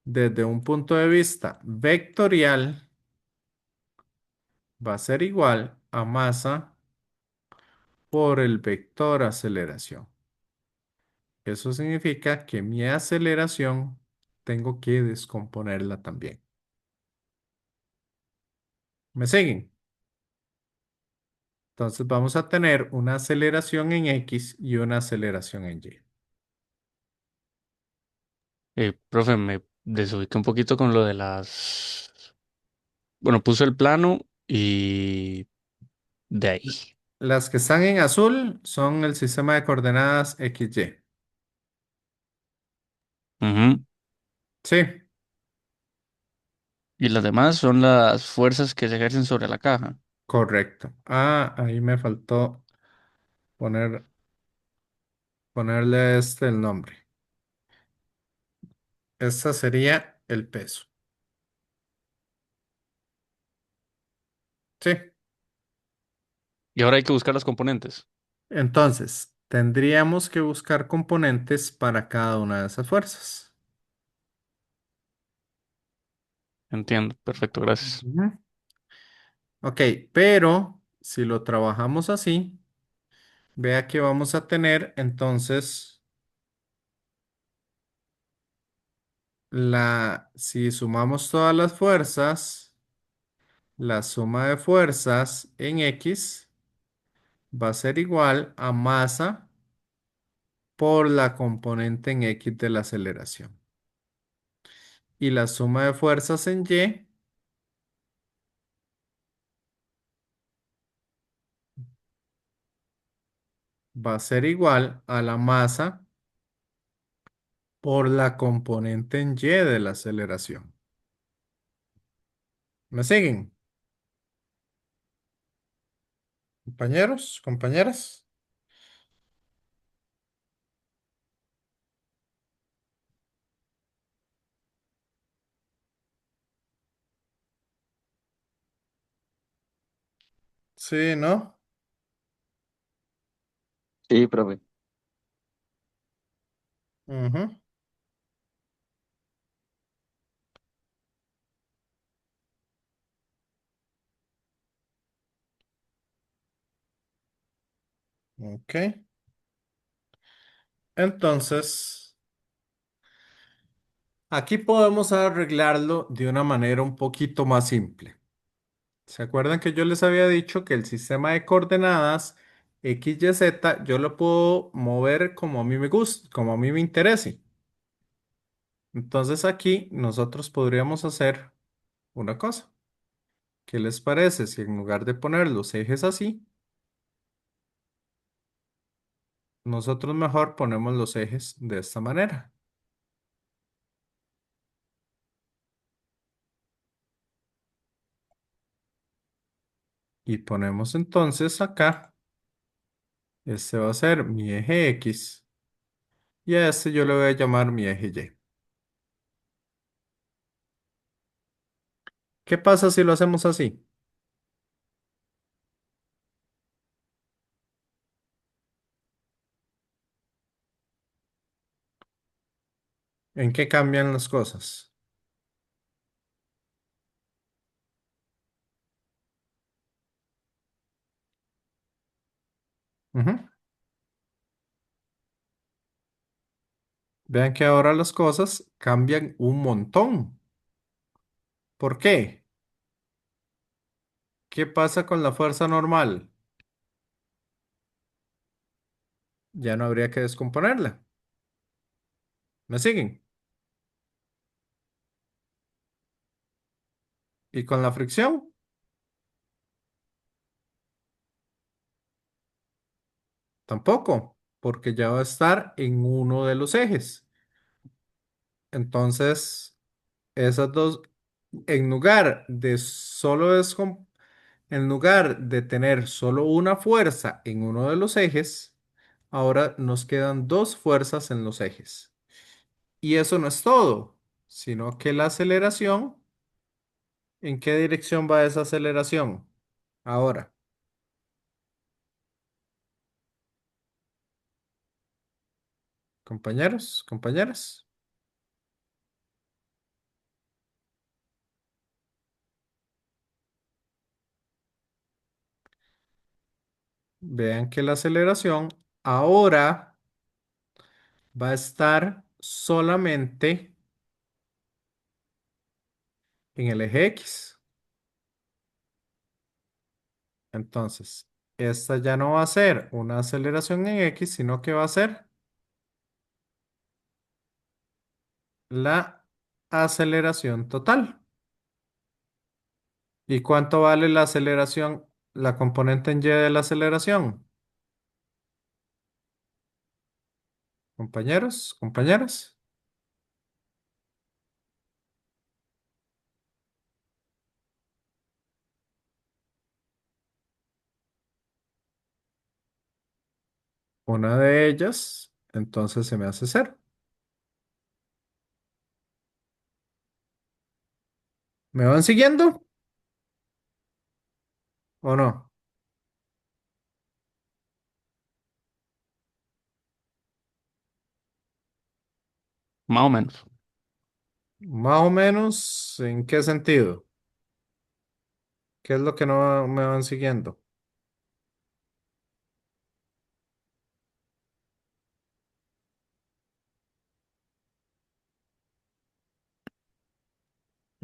desde un punto de vista vectorial va a ser igual a masa por el vector aceleración. Eso significa que mi aceleración tengo que descomponerla también. ¿Me siguen? Entonces vamos a tener una aceleración en X y una aceleración en Y. Profe, me desubiqué un poquito con lo de las... Bueno, puse el plano y de ahí. Las que están en azul son el sistema de coordenadas XY. Ujú. Sí, Y las demás son las fuerzas que se ejercen sobre la caja. correcto. Ah, ahí me faltó poner, ponerle el nombre. Esta sería el peso. Sí. Y ahora hay que buscar los componentes. Entonces, tendríamos que buscar componentes para cada una de esas fuerzas. Entiendo. Perfecto, gracias. Ujú. Ok, pero si lo trabajamos así, vea que vamos a tener entonces si sumamos todas las fuerzas, la suma de fuerzas en X va a ser igual a masa por la componente en X de la aceleración. Y la suma de fuerzas en Y va a ser igual a la masa por la componente en Y de la aceleración. ¿Me siguen, compañeros, compañeras? Sí, ¿no? Sí, profe. Ujú. Ok. Entonces, aquí podemos arreglarlo de una manera un poquito más simple. ¿Se acuerdan que yo les había dicho que el sistema de coordenadas X, Y, Z yo lo puedo mover como a mí me guste, como a mí me interese? Entonces aquí nosotros podríamos hacer una cosa. ¿Qué les parece si en lugar de poner los ejes así, nosotros mejor ponemos los ejes de esta manera? Y ponemos entonces acá, este va a ser mi eje X y a este yo le voy a llamar mi eje Y. ¿Qué pasa si lo hacemos así? ¿En qué cambian las cosas? Ujú. Vean que ahora las cosas cambian un montón. ¿Por qué? ¿Qué pasa con la fuerza normal? Ya no habría que descomponerla. ¿Me siguen? ¿Y con la fricción? Tampoco, porque ya va a estar en uno de los ejes. Entonces, esas dos, en lugar de en lugar de tener solo una fuerza en uno de los ejes, ahora nos quedan dos fuerzas en los ejes. Y eso no es todo, sino que la aceleración, ¿en qué dirección va esa aceleración? Ahora, compañeros, compañeras, vean que la aceleración ahora va a estar solamente en el eje X. Entonces, esta ya no va a ser una aceleración en X, sino que va a ser la aceleración total. ¿Y cuánto vale la aceleración? la componente en Y de la aceleración. Compañeros, compañeras. Una de ellas, entonces se me hace cero. ¿Me van siguiendo o no? Más o menos. Más o menos, ¿en qué sentido? ¿Qué es lo que no me van siguiendo?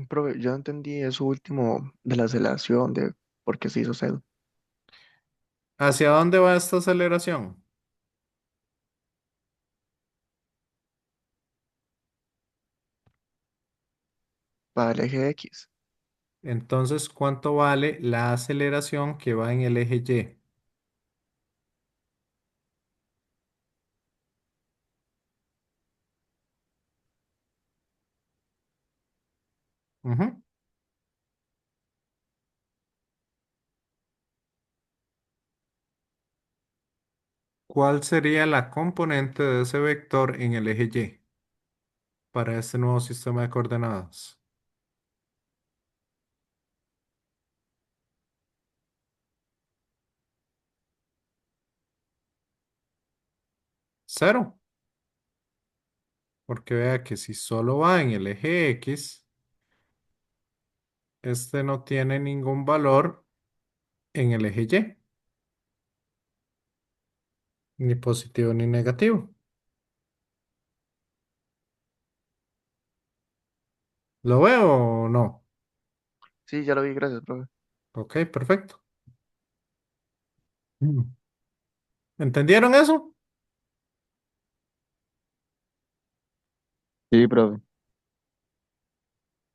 Profe, yo no entendí eso último de la aceleración, de por qué se hizo cero. ¿Hacia dónde va esta aceleración? Para el eje X. Entonces, ¿cuánto vale la aceleración que va en el eje Y? Ujú. ¿Cuál sería la componente de ese vector en el eje Y para este nuevo sistema de coordenadas? Cero, porque vea que si solo va en el eje X, este no tiene ningún valor en el eje Y, ni positivo ni negativo. ¿Lo veo o no? Sí, ya lo vi, gracias, profe. Ok, perfecto. Mm. ¿Entendieron eso? Sí, profe.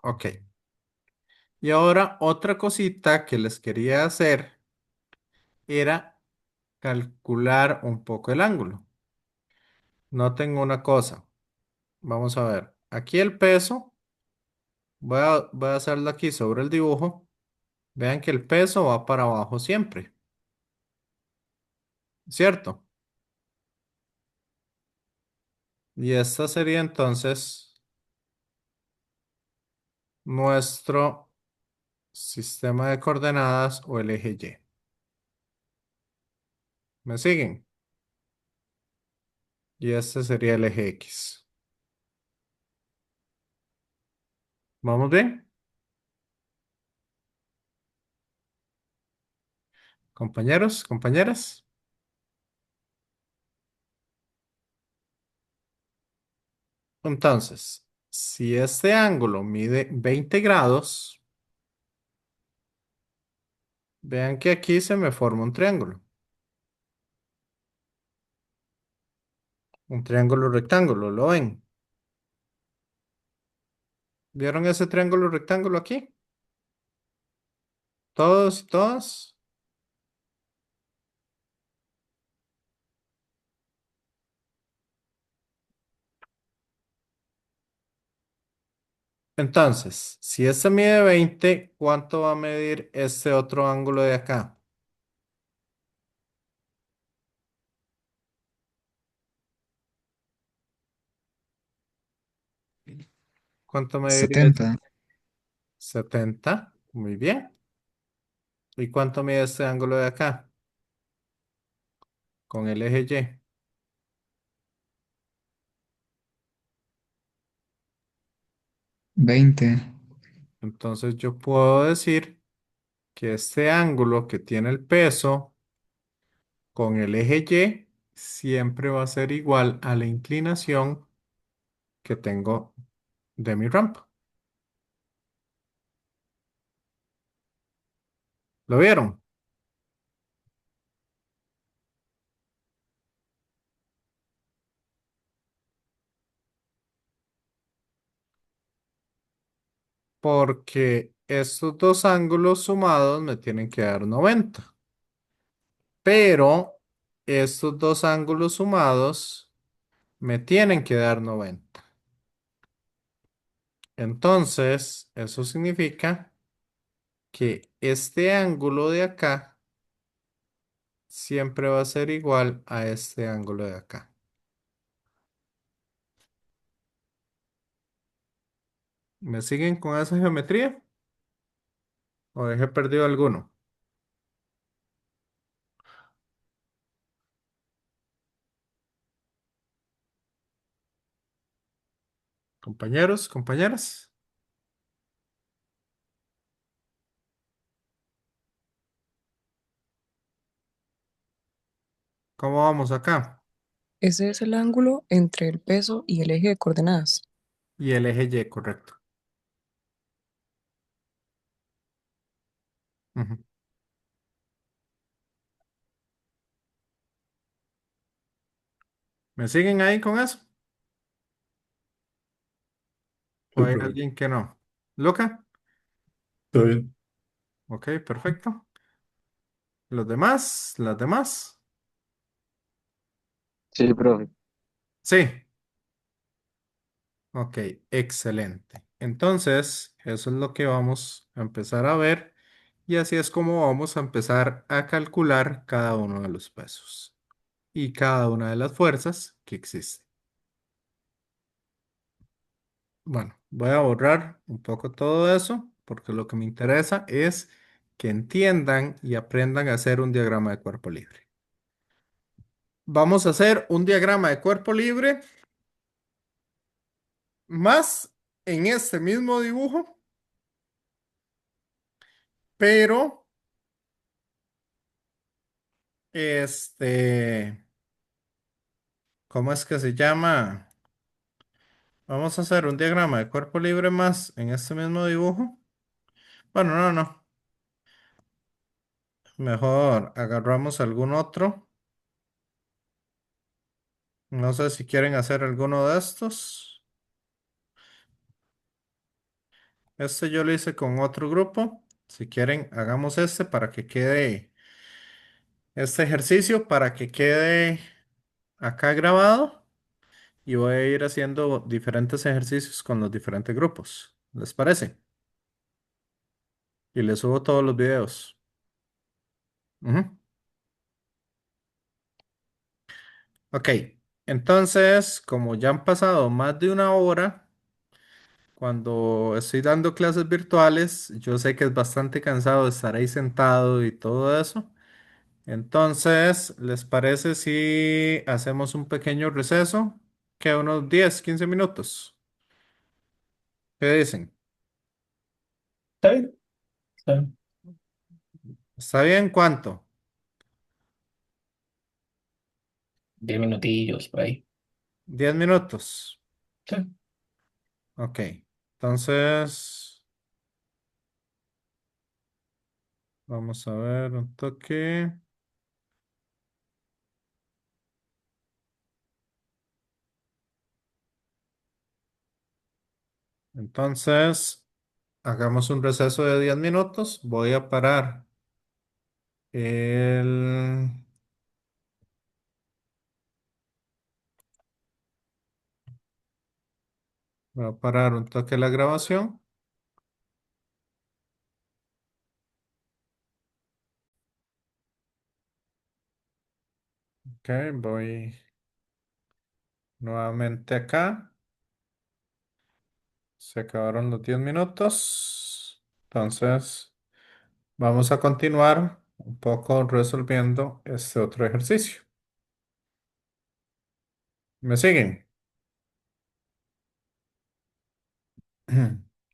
Ok. Y ahora otra cosita que les quería hacer era calcular un poco el ángulo. Noten una cosa. Vamos a ver. Aquí el peso, voy a hacerlo aquí sobre el dibujo. Vean que el peso va para abajo siempre, ¿cierto? Y esta sería entonces nuestro sistema de coordenadas o el eje Y. ¿Me siguen? Y este sería el eje X. ¿Vamos bien? Compañeros, compañeras. Entonces, si este ángulo mide 20 grados, vean que aquí se me forma un triángulo. Un triángulo rectángulo, ¿lo ven? ¿Vieron ese triángulo rectángulo aquí? ¿Todos y todas? Entonces, si este mide 20, ¿cuánto va a medir este otro ángulo de acá? ¿Cuánto mediría este? 70, 70. Muy bien. ¿Y cuánto mide este ángulo de acá? Con el eje Y. 20, Entonces yo puedo decir que este ángulo que tiene el peso con el eje Y siempre va a ser igual a la inclinación que tengo de mi rampa. ¿Lo vieron? Porque estos dos ángulos sumados me tienen que dar 90. Pero estos dos ángulos sumados me tienen que dar 90. Entonces, eso significa que este ángulo de acá siempre va a ser igual a este ángulo de acá. ¿Me siguen con esa geometría? ¿O dejé perdido alguno? Compañeros, compañeras, ¿cómo vamos acá? Ese es el ángulo entre el peso y el eje de coordenadas. Y el eje Y, correcto. Ujú. ¿Me siguen ahí con eso? ¿O Sí, hay profe. alguien que no? ¿Luca? Todo bien. Ok, perfecto. ¿Los demás? ¿Las demás? Sí, profe. Sí. Ok, excelente. Entonces, eso es lo que vamos a empezar a ver y así es como vamos a empezar a calcular cada uno de los pesos y cada una de las fuerzas que existen. Bueno, voy a borrar un poco todo eso porque lo que me interesa es que entiendan y aprendan a hacer un diagrama de cuerpo libre. Vamos a hacer un diagrama de cuerpo libre más en este mismo dibujo, pero este, ¿cómo es que se llama? Vamos a hacer un diagrama de cuerpo libre más en este mismo dibujo. Bueno, no, no. Mejor agarramos algún otro. No sé si quieren hacer alguno de estos. Este yo lo hice con otro grupo. Si quieren, hagamos este para que quede este ejercicio para que quede acá grabado. Y voy a ir haciendo diferentes ejercicios con los diferentes grupos. ¿Les parece? Y les subo todos los videos. Ujú. Ok, entonces, como ya han pasado más de una hora, cuando estoy dando clases virtuales, yo sé que es bastante cansado estar ahí sentado y todo eso. Entonces, ¿les parece si hacemos un pequeño receso? Que unos 10, 15 minutos. ¿Qué dicen? ¿Está bien? Está bien. ¿Está bien? ¿Cuánto? 10 minutillos por ahí. 10 minutos. Sí. Ok, entonces vamos a ver un toque. Entonces, hagamos un receso de 10 minutos. El... Voy a parar un toque la grabación. Ok, voy nuevamente acá. Se acabaron los 10 minutos. Entonces, vamos a continuar un poco resolviendo este otro ejercicio. ¿Me siguen?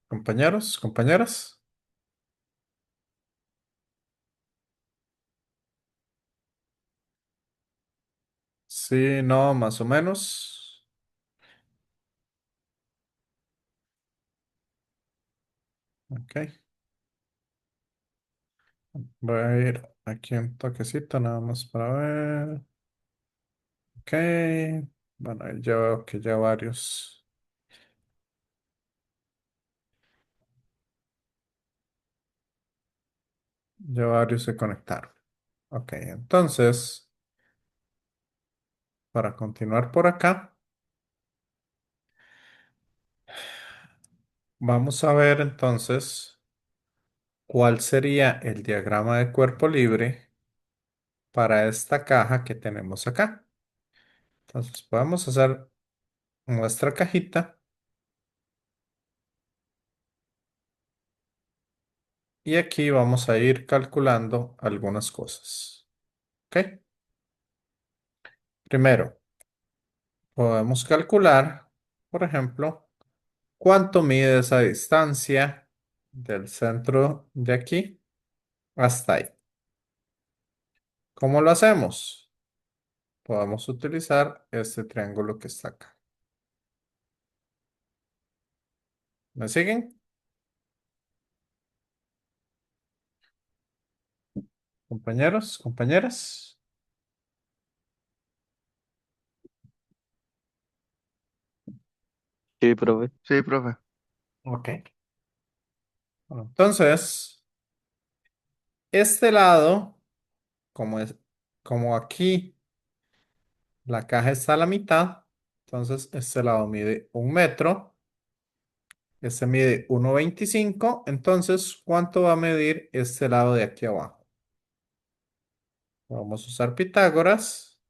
Compañeros, compañeras. Sí, no, más o menos. Ok. Voy a ir aquí un toquecito nada más para ver. Ok. Bueno, ahí ya veo que ya varios. Ya varios se conectaron. Ok, entonces, para continuar por acá, vamos a ver entonces cuál sería el diagrama de cuerpo libre para esta caja que tenemos acá. Entonces, podemos hacer nuestra cajita y aquí vamos a ir calculando algunas cosas. ¿Ok? Primero, podemos calcular, por ejemplo, cuánto mide esa distancia del centro de aquí hasta ahí. ¿Cómo lo hacemos? Podemos utilizar este triángulo que está acá. ¿Me siguen? Compañeros, compañeras. Sí, profe. Sí, profe. Ok. Bueno, entonces, este lado, como aquí la caja está a la mitad, entonces este lado mide 1 metro, este mide 1,25, entonces, ¿cuánto va a medir este lado de aquí abajo? Vamos a usar Pitágoras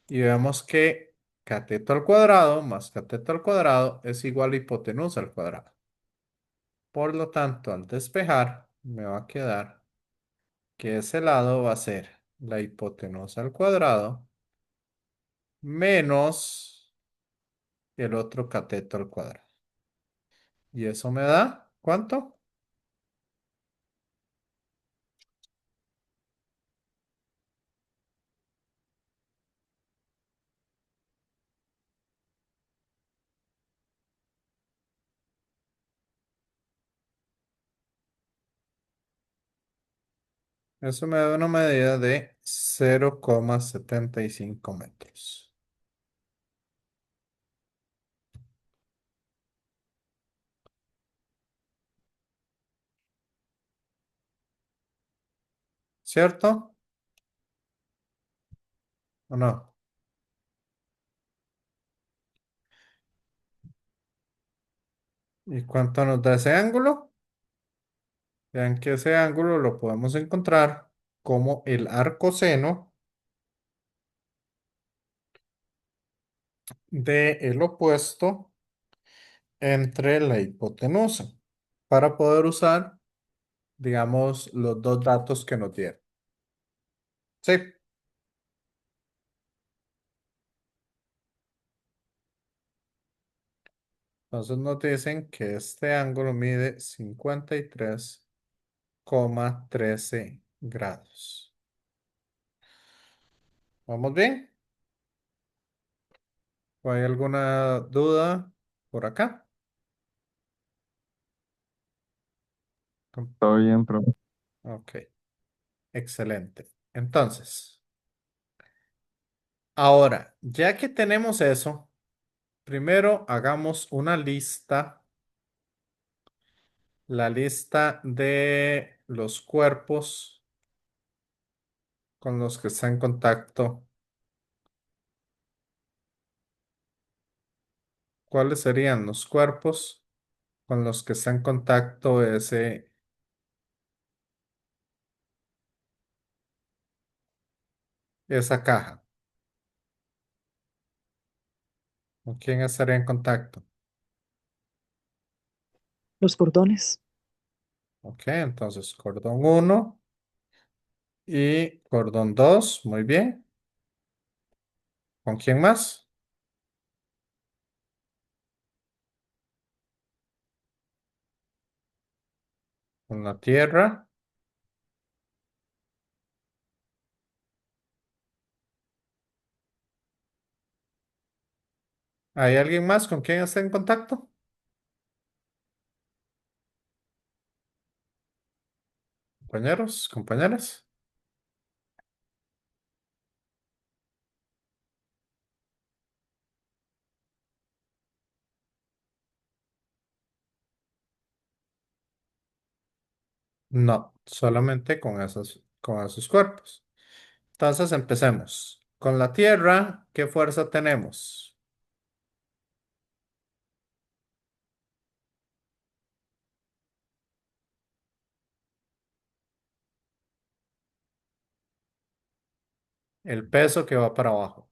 y vemos que cateto al cuadrado más cateto al cuadrado es igual a hipotenusa al cuadrado. Por lo tanto, al despejar, me va a quedar que ese lado va a ser la hipotenusa al cuadrado menos el otro cateto al cuadrado. ¿Y eso me da cuánto? Eso me da una medida de 0,75 metros. ¿Cierto o no? ¿Y cuánto nos da ese ángulo? Vean que ese ángulo lo podemos encontrar como el arcoseno del opuesto entre la hipotenusa para poder usar, digamos, los dos datos que nos dieron. Sí, entonces nos dicen que este ángulo mide 53,13 grados. ¿Vamos bien? ¿O hay alguna duda por acá? Todo bien, profe. Ok, excelente. Entonces, ahora, ya que tenemos eso, primero hagamos una lista, la lista de los cuerpos con los que está en contacto. ¿Cuáles serían los cuerpos con los que está en contacto esa caja? ¿Con quién estaría en contacto? Los cordones. Ok, entonces cordón 1 y cordón 2, muy bien. ¿Con quién más? Con la tierra. ¿Hay alguien más con quien está en contacto? Compañeros, compañeras. No. solamente con esos cuerpos. Entonces empecemos. Con la Tierra, ¿qué fuerza tenemos? El peso que va para abajo.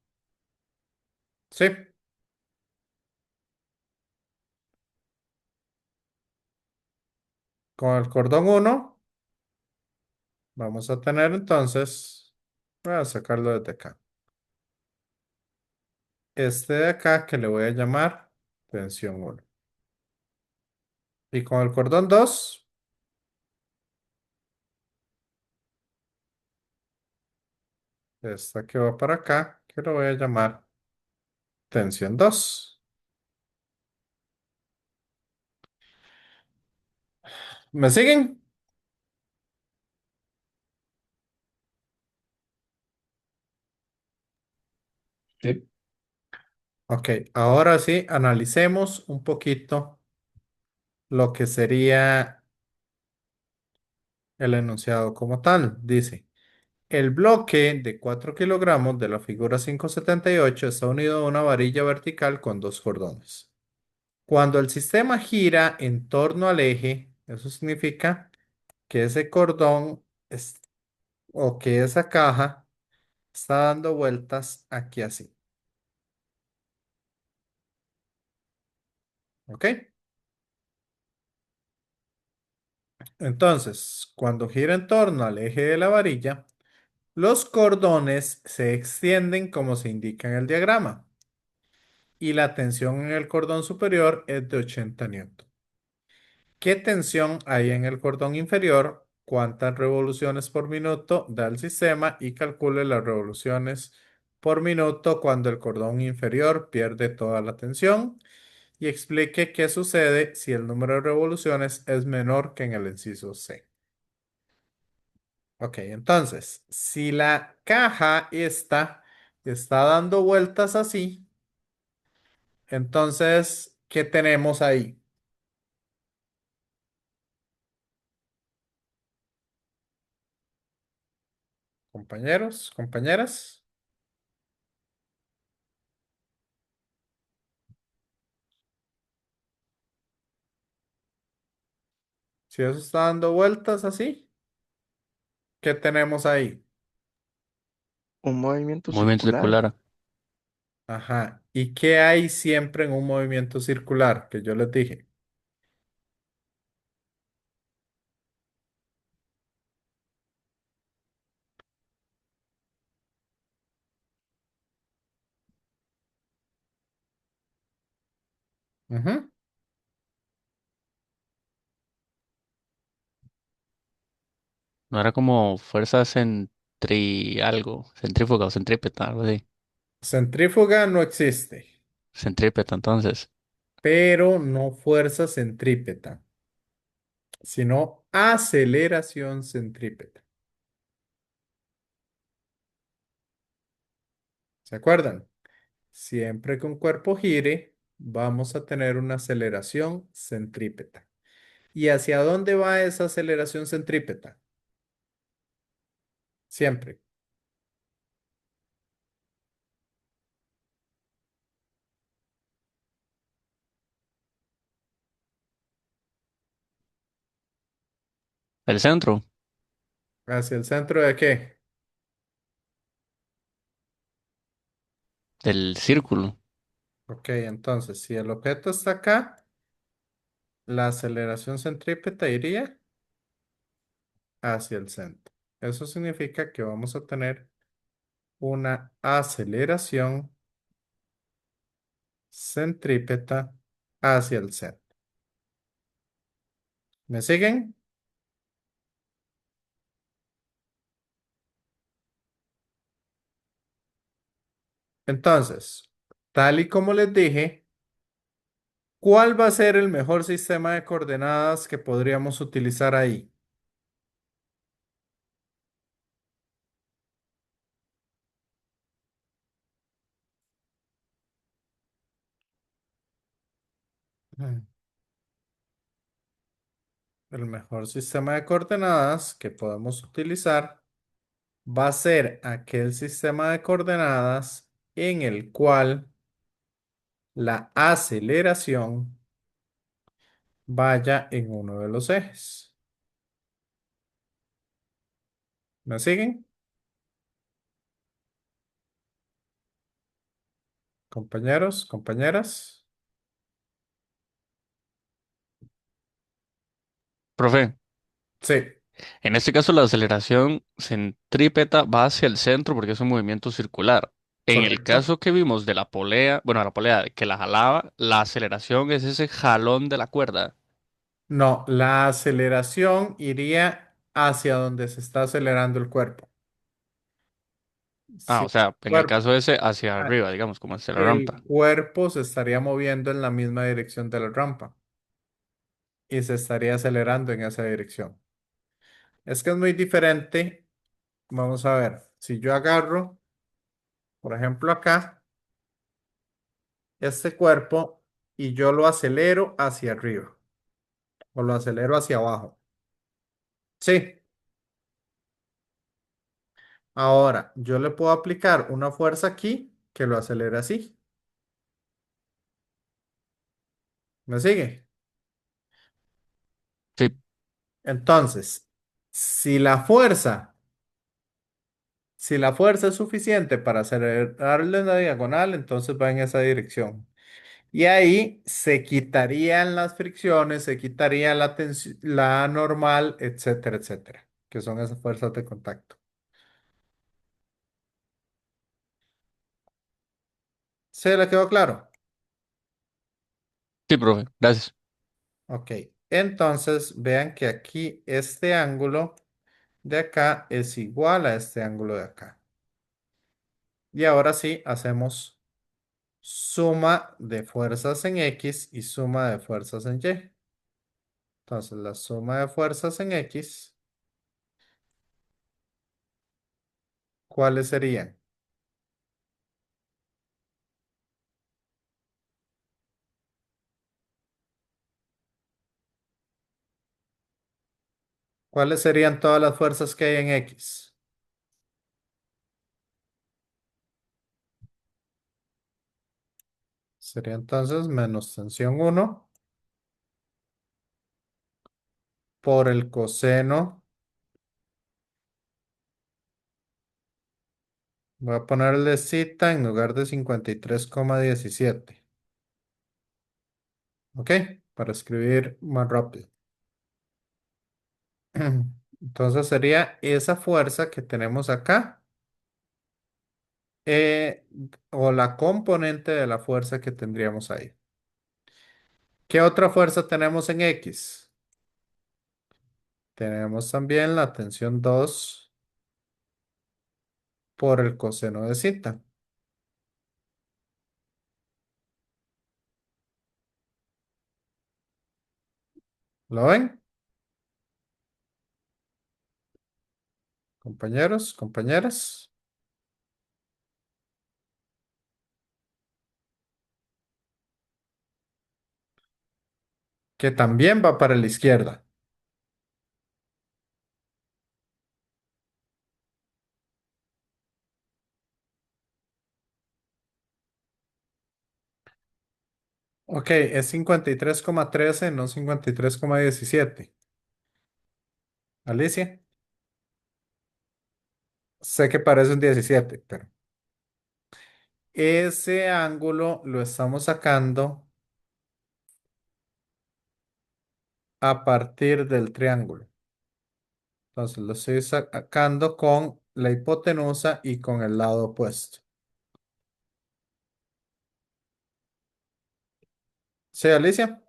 ¿Sí? Con el cordón uno vamos a tener entonces, voy a sacarlo desde acá. Este de acá que le voy a llamar tensión uno. Y con el cordón 2, esta que va para acá, que lo voy a llamar tensión 2. ¿Me siguen? Sí. Ok, ahora sí, analicemos un poquito lo que sería el enunciado como tal. Dice, el bloque de 4 kilogramos de la figura 578 está unido a una varilla vertical con dos cordones. Cuando el sistema gira en torno al eje, eso significa que ese cordón o que esa caja está dando vueltas aquí así. ¿Ok? Entonces, cuando gira en torno al eje de la varilla, los cordones se extienden como se indica en el diagrama y la tensión en el cordón superior es de 80 newton. ¿Qué tensión hay en el cordón inferior? ¿Cuántas revoluciones por minuto da el sistema? Y calcule las revoluciones por minuto cuando el cordón inferior pierde toda la tensión y explique qué sucede si el número de revoluciones es menor que en el inciso C. Ok, entonces, si la caja esta está dando vueltas así, entonces, ¿qué tenemos ahí? Compañeros, compañeras. Si eso está dando vueltas así, ¿qué tenemos ahí? Un movimiento Movimiento circular. circular. Ajá. ¿Y qué hay siempre en un movimiento circular? Que yo les dije. Ujú. No era como fuerza algo, centrífuga o centrípeta, algo así. Centrífuga no existe, Centrípeta, entonces. pero no fuerza centrípeta, sino aceleración centrípeta. ¿Se acuerdan? Siempre que un cuerpo gire, vamos a tener una aceleración centrípeta. ¿Y hacia dónde va esa aceleración centrípeta? Siempre. El centro ¿Hacia el centro de qué? del círculo. Ok, entonces, si el objeto está acá, la aceleración centrípeta iría hacia el centro. Eso significa que vamos a tener una aceleración centrípeta hacia el centro. ¿Me siguen? Entonces, tal y como les dije, ¿cuál va a ser el mejor sistema de coordenadas que podríamos utilizar ahí? Mm, el mejor sistema de coordenadas que podemos utilizar va a ser aquel sistema de coordenadas en el cual la aceleración vaya en uno de los ejes. ¿Me siguen? Compañeros, compañeras. Profe, Sí, en este caso la aceleración centrípeta va hacia el centro porque es un movimiento circular. En el correcto. caso que vimos de la polea, bueno, la polea que la jalaba, la aceleración es ese jalón de la cuerda. No, la aceleración iría hacia donde se está acelerando el cuerpo. Ah, Si o sea, en el cuerpo, caso ese hacia ah, arriba, digamos, como hacia la el rampa. cuerpo se estaría moviendo en la misma dirección de la rampa y se estaría acelerando en esa dirección. Es que es muy diferente. Vamos a ver, si yo agarro, por ejemplo, acá, este cuerpo y yo lo acelero hacia arriba o lo acelero hacia abajo. Sí, ahora yo le puedo aplicar una fuerza aquí que lo acelere así. ¿Me sigue? Sí, Entonces, si la fuerza, si la fuerza es suficiente para acelerarlo en la diagonal, entonces va en esa dirección. Y ahí se quitarían las fricciones, se quitaría la tensión, la normal, etcétera, etcétera, que son esas fuerzas de contacto. ¿Se le quedó claro? sí, profe, gracias. Ok. Entonces, vean que aquí este ángulo de acá es igual a este ángulo de acá. Y ahora sí, hacemos suma de fuerzas en X y suma de fuerzas en Y. Entonces, la suma de fuerzas en X, ¿cuáles serían? ¿Cuáles serían todas las fuerzas que hay en X? Sería entonces menos tensión uno por el coseno. Voy a ponerle cita en lugar de 53,17. ¿Ok? Para escribir más rápido. Entonces sería esa fuerza que tenemos acá, eh, o la componente de la fuerza que tendríamos ahí. ¿Qué otra fuerza tenemos en X? Tenemos también la tensión 2 por el coseno de cita. ¿Lo ven? Compañeros, compañeras, que también va para la izquierda. Ok, es 53,13, no 53,17. Alicia, sé que parece un 17, pero ese ángulo lo estamos sacando a partir del triángulo. Entonces lo estoy sacando con la hipotenusa y con el lado opuesto. ¿Sí, Alicia?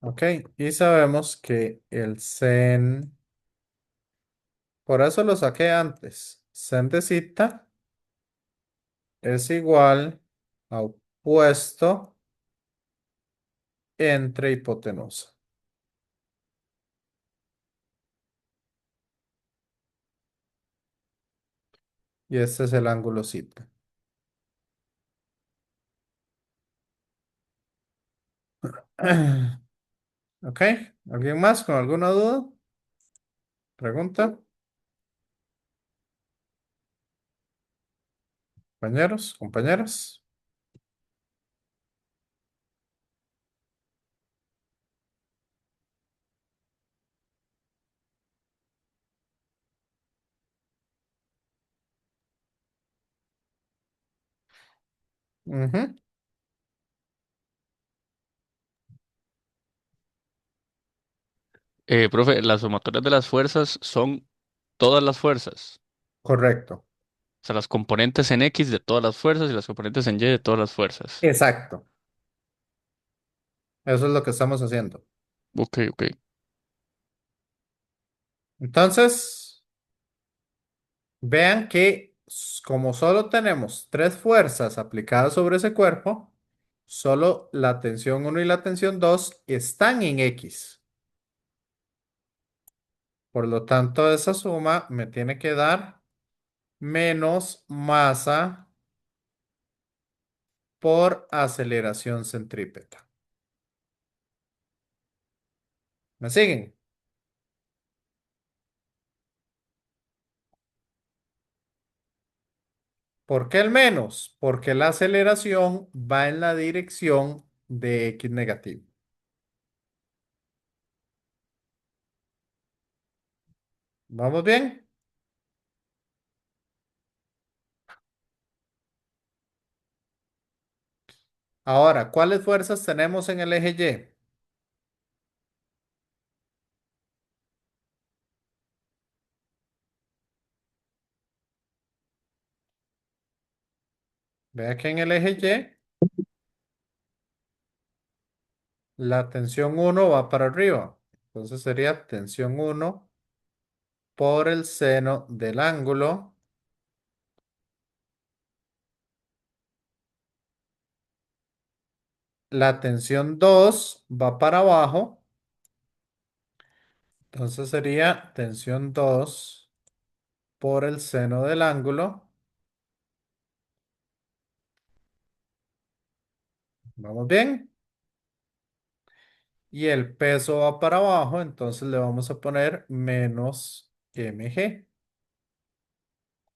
Ok, y sabemos que el sen, por eso lo saqué antes, sen de cita es igual a opuesto entre hipotenusa. Y este es el ángulo cita. Ok, ¿alguien más con alguna duda? ¿Pregunta? Compañeros, compañeras. Ujú, Profe, las sumatorias de las fuerzas son todas las fuerzas. correcto. O sea, las componentes en X de todas las fuerzas y las componentes en Y de todas las fuerzas. Exacto. Eso es lo que estamos haciendo. Ok, ok. Entonces, vean que como solo tenemos tres fuerzas aplicadas sobre ese cuerpo, solo la tensión uno y la tensión 2 están en X. Por lo tanto, esa suma me tiene que dar menos masa por aceleración centrípeta. ¿Me siguen? ¿Por qué el menos? Porque la aceleración va en la dirección de X negativo. ¿Vamos bien? Ahora, ¿cuáles fuerzas tenemos en el eje Y? Vea que en el eje Y la tensión uno va para arriba. Entonces sería tensión uno por el seno del ángulo. La tensión 2 va para abajo. Entonces sería tensión 2 por el seno del ángulo. ¿Vamos bien? Y el peso va para abajo, entonces le vamos a poner menos mg.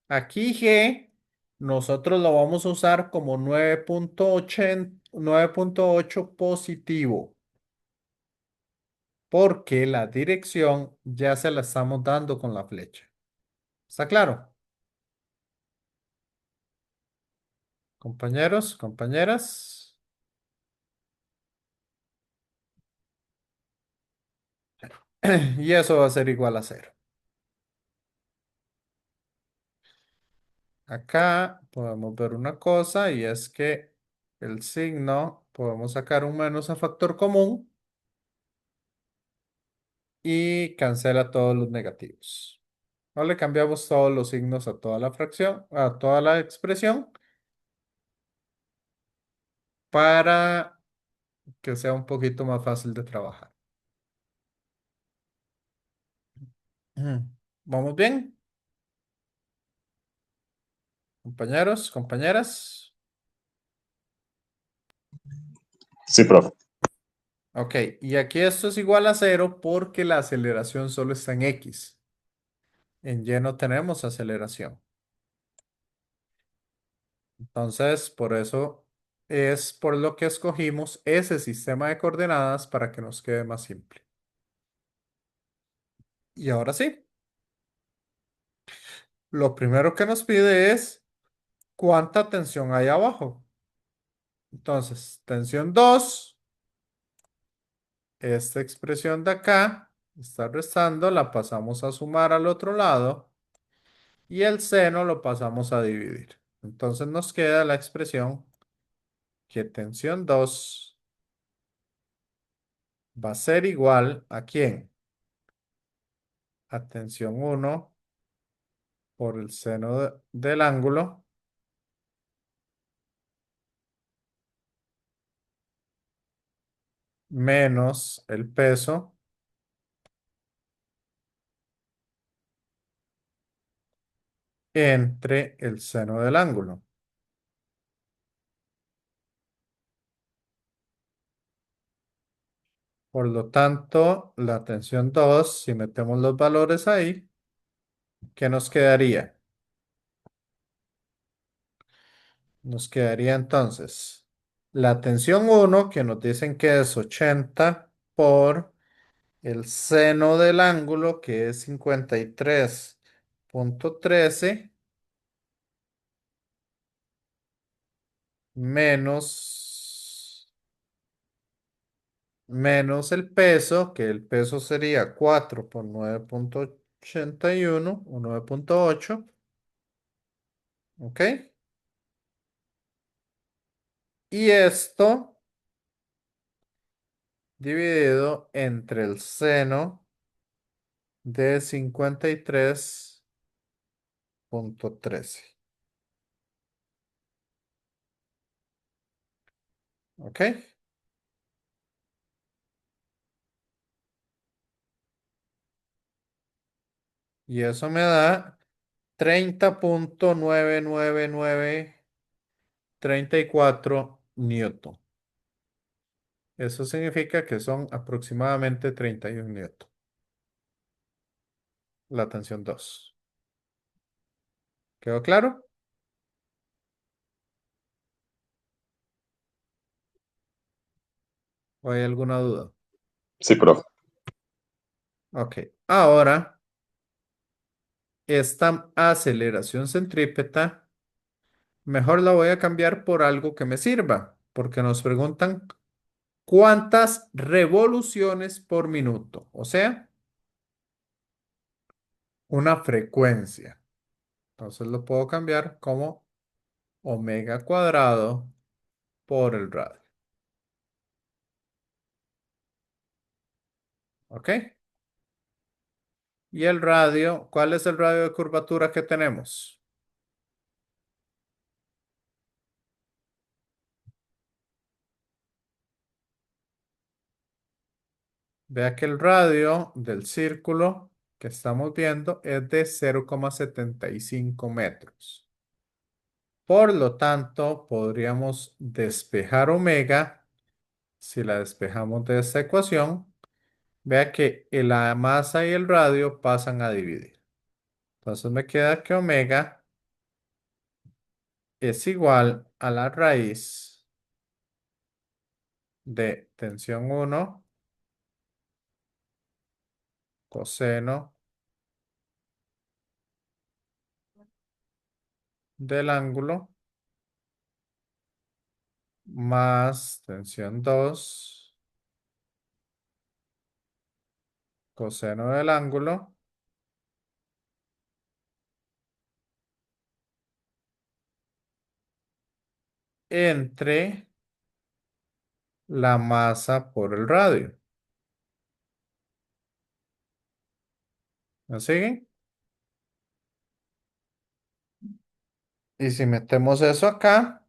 Aquí G nosotros lo vamos a usar como 9.8 positivo, porque la dirección ya se la estamos dando con la flecha. ¿Está claro? Compañeros, compañeras. Y eso va a ser igual a cero. Acá podemos ver una cosa y es que el signo, podemos sacar un menos a factor común y cancela todos los negativos. No le cambiamos todos los signos a toda la fracción, a toda la expresión para que sea un poquito más fácil de trabajar. Ujú. ¿Vamos bien, compañeros, compañeras? Sí, profe. Ok, y aquí esto es igual a cero porque la aceleración solo está en X. En Y no tenemos aceleración. Entonces, por eso es por lo que escogimos ese sistema de coordenadas para que nos quede más simple. Y ahora sí, lo primero que nos pide es cuánta tensión hay abajo. Entonces, tensión 2, esta expresión de acá está restando, la pasamos a sumar al otro lado y el seno lo pasamos a dividir. Entonces nos queda la expresión que tensión 2 va a ser igual a ¿quién? A tensión 1 por el seno del ángulo menos el peso entre el seno del ángulo. Por lo tanto, la tensión 2, si metemos los valores ahí, ¿qué nos quedaría? Nos quedaría entonces la tensión 1, que nos dicen que es 80 por el seno del ángulo, que es 53,13 menos, menos el peso, que el peso sería 4 por 9,81 o 9,8. ¿Ok? Y esto dividido entre el seno de 53,13. ¿Ok? Y eso me da 30,99934 Eso significa que son aproximadamente 31 newton. La tensión 2. ¿Quedó claro? ¿O hay alguna duda? Sí, profe. Ok. Ahora, esta aceleración centrípeta, mejor la voy a cambiar por algo que me sirva, porque nos preguntan cuántas revoluciones por minuto, o sea, una frecuencia. Entonces lo puedo cambiar como omega cuadrado por el radio. ¿Ok? Y el radio, ¿cuál es el radio de curvatura que tenemos? Vea que el radio del círculo que estamos viendo es de 0,75 metros. Por lo tanto, podríamos despejar omega. Si la despejamos de esta ecuación, vea que la masa y el radio pasan a dividir. Entonces me queda que omega es igual a la raíz de tensión 1 coseno del ángulo más tensión 2 coseno del ángulo entre la masa por el radio. ¿Me siguen? Y si metemos eso acá,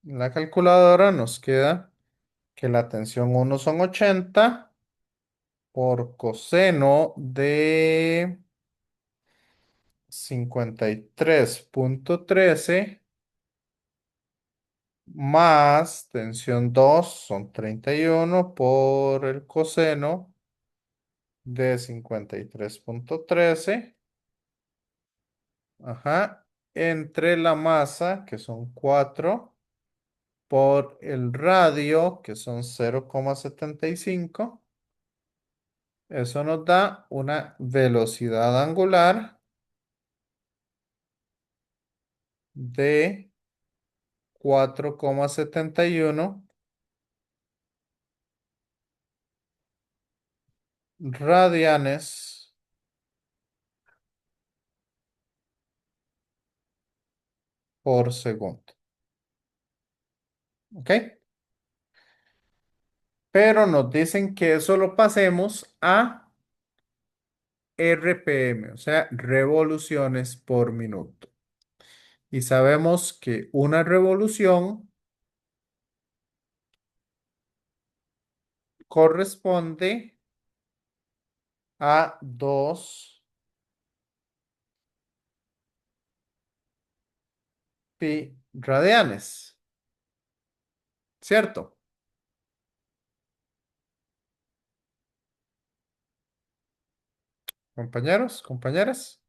en la calculadora nos queda que la tensión 1 son 80 por coseno de 53,13 más tensión 2 son 31 por el coseno de 53,13. Ajá. Entre la masa, que son 4 por el radio, que son 0,75. Eso nos da una velocidad angular de 4,71 radianes por segundo. ¿Ok? Pero nos dicen que eso lo pasemos a RPM, o sea, revoluciones por minuto. Y sabemos que una revolución corresponde a 2 pi radianes, ¿cierto? Compañeros, compañeras.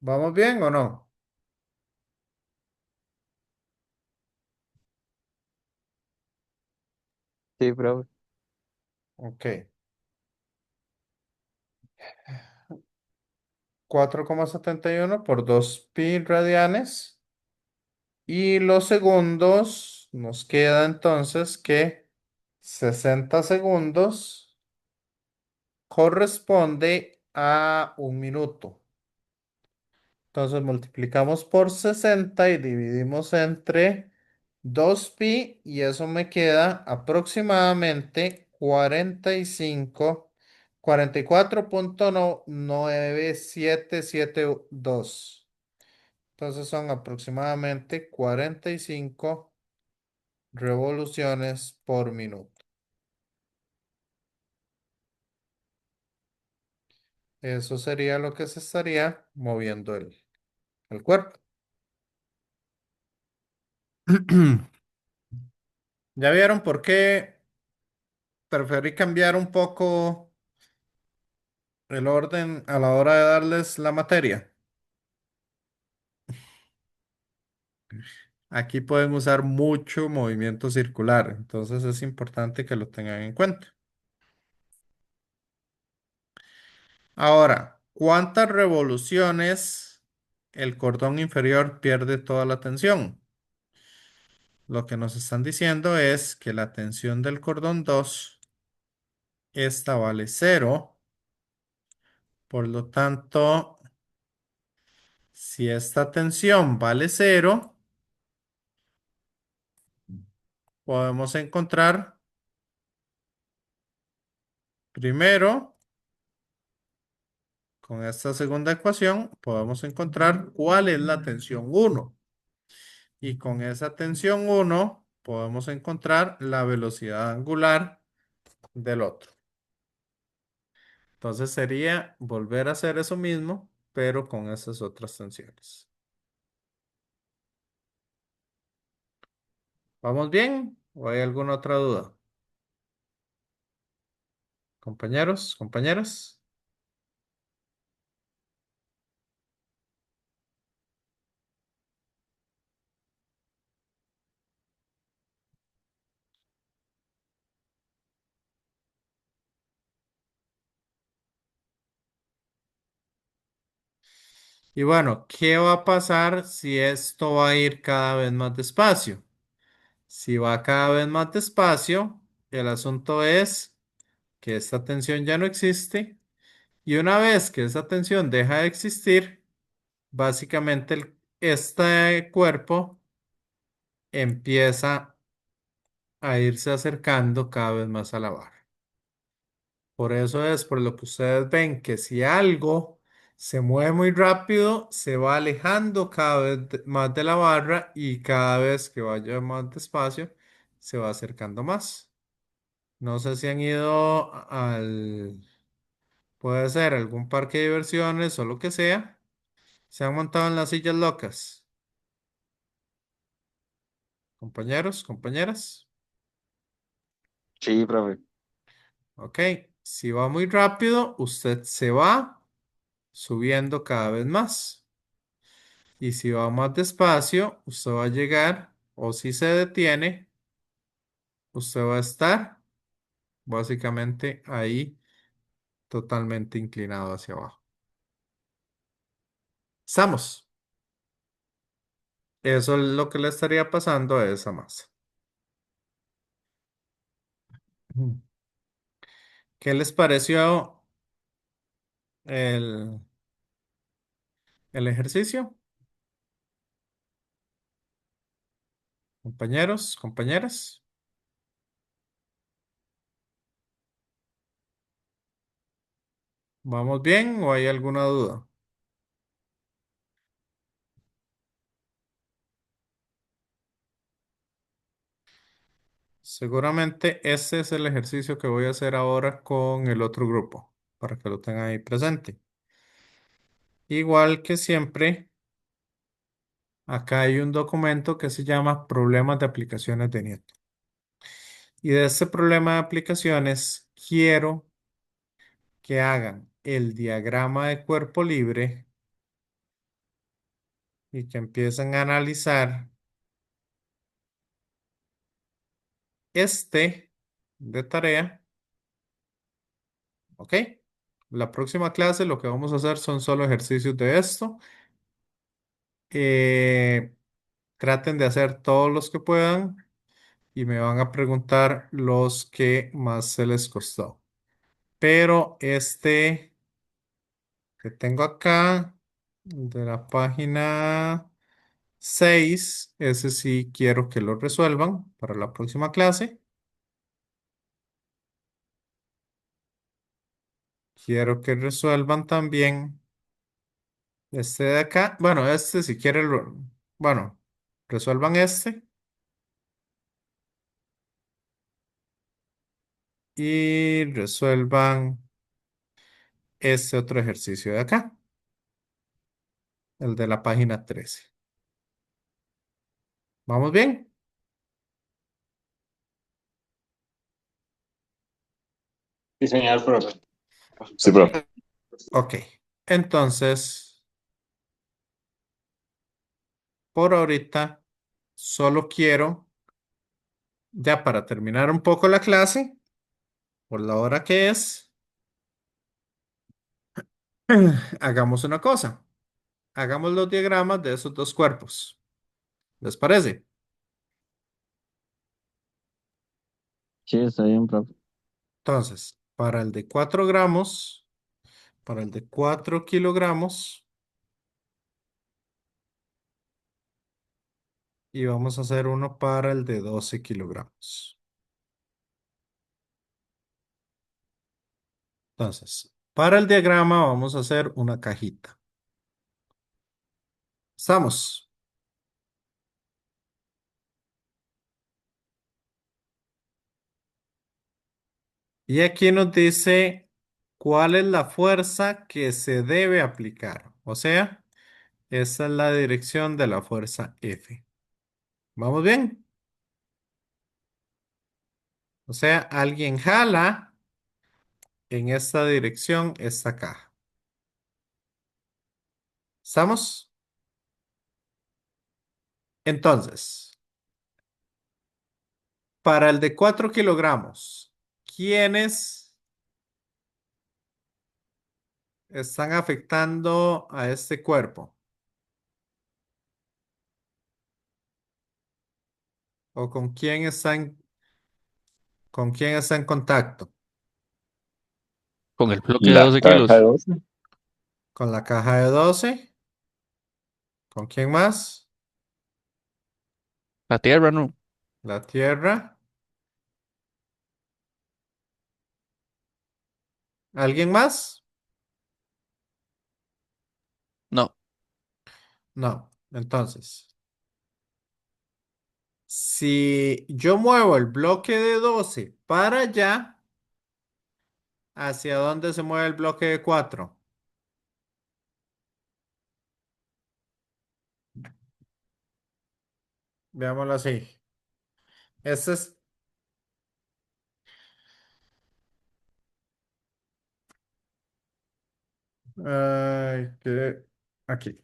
¿Vamos bien o no? Sí, profe. Ok. 4,71 por 2 pi radianes. Y los segundos, nos queda entonces que 60 segundos corresponde a un minuto. Entonces multiplicamos por 60 y dividimos entre 2 pi y eso me queda aproximadamente 44,9772. Entonces son aproximadamente 45 revoluciones por minuto. Eso sería lo que se estaría moviendo el cuerpo. ¿Ya vieron por qué preferí cambiar un poco el orden a la hora de darles la materia? Aquí pueden usar mucho movimiento circular, entonces es importante que lo tengan en cuenta. Ahora, ¿cuántas revoluciones el cordón inferior pierde toda la tensión? Lo que nos están diciendo es que la tensión del cordón 2, esta vale cero. Por lo tanto, si esta tensión vale cero, podemos encontrar primero, con esta segunda ecuación, podemos encontrar cuál es la tensión 1. Y con esa tensión 1 podemos encontrar la velocidad angular del otro. Entonces sería volver a hacer eso mismo, pero con esas otras tensiones. ¿Vamos bien? ¿O hay alguna otra duda? Compañeros, compañeras. Y bueno, ¿qué va a pasar si esto va a ir cada vez más despacio? Si va cada vez más despacio, el asunto es que esta tensión ya no existe y una vez que esa tensión deja de existir, básicamente este cuerpo empieza a irse acercando cada vez más a la barra. Por eso es por lo que ustedes ven que si algo se mueve muy rápido, se va alejando cada vez más de la barra y cada vez que vaya más despacio, se va acercando más. No sé si han ido puede ser algún parque de diversiones o lo que sea. Se han montado en las sillas locas. Compañeros, compañeras. Sí, profe. Ok. Si va muy rápido, usted se va subiendo cada vez más. Y si va más despacio, usted va a llegar, o si se detiene, usted va a estar básicamente ahí totalmente inclinado hacia abajo. Estamos. Eso es lo que le estaría pasando a esa masa. Ujú. ¿Qué les pareció el, el ejercicio? Compañeros, compañeras. ¿Vamos bien o hay alguna duda? Seguramente este es el ejercicio que voy a hacer ahora con el otro grupo, para que lo tengan ahí presente. Igual que siempre, acá hay un documento que se llama Problemas de aplicaciones de Newton. Y de este problema de aplicaciones, quiero que hagan el diagrama de cuerpo libre y que empiecen a analizar este de tarea, ¿ok? La próxima clase lo que vamos a hacer son solo ejercicios de esto. Eh, Traten de hacer todos los que puedan y me van a preguntar los que más se les costó. Pero este que tengo acá, de la página 6, ese sí quiero que lo resuelvan para la próxima clase. Quiero que resuelvan también este de acá. Bueno, este si quieren, bueno, resuelvan este y resuelvan este otro ejercicio de acá, el de la página 13. ¿Vamos bien? Sí, señor, profe. Sí, profe. Ok. Entonces, por ahorita, solo quiero, ya para terminar un poco la clase, por la hora que es, hagamos una cosa. Hagamos los diagramas de esos dos cuerpos. ¿Les parece? Sí, está bien, profe. Entonces, para el de 4 gramos, para el de 4 kilogramos, y vamos a hacer uno para el de 12 kilogramos. Entonces, para el diagrama vamos a hacer una cajita. ¿Estamos? Y aquí nos dice cuál es la fuerza que se debe aplicar. O sea, esa es la dirección de la fuerza F. ¿Vamos bien? O sea, alguien jala en esta dirección esta caja. ¿Estamos? Entonces, para el de 4 kilogramos, ¿quiénes están afectando a este cuerpo? ¿O con quién está en contacto? Con el bloque de La 12 caja de kilos. 12. ¿Con la caja de 12? ¿Con quién más? La tierra, ¿no? La Tierra. ¿Alguien más? No. No. Entonces, si yo muevo el bloque de 12 para allá, ¿hacia dónde se mueve el bloque de 4? Veámoslo así. Este es... Aquí.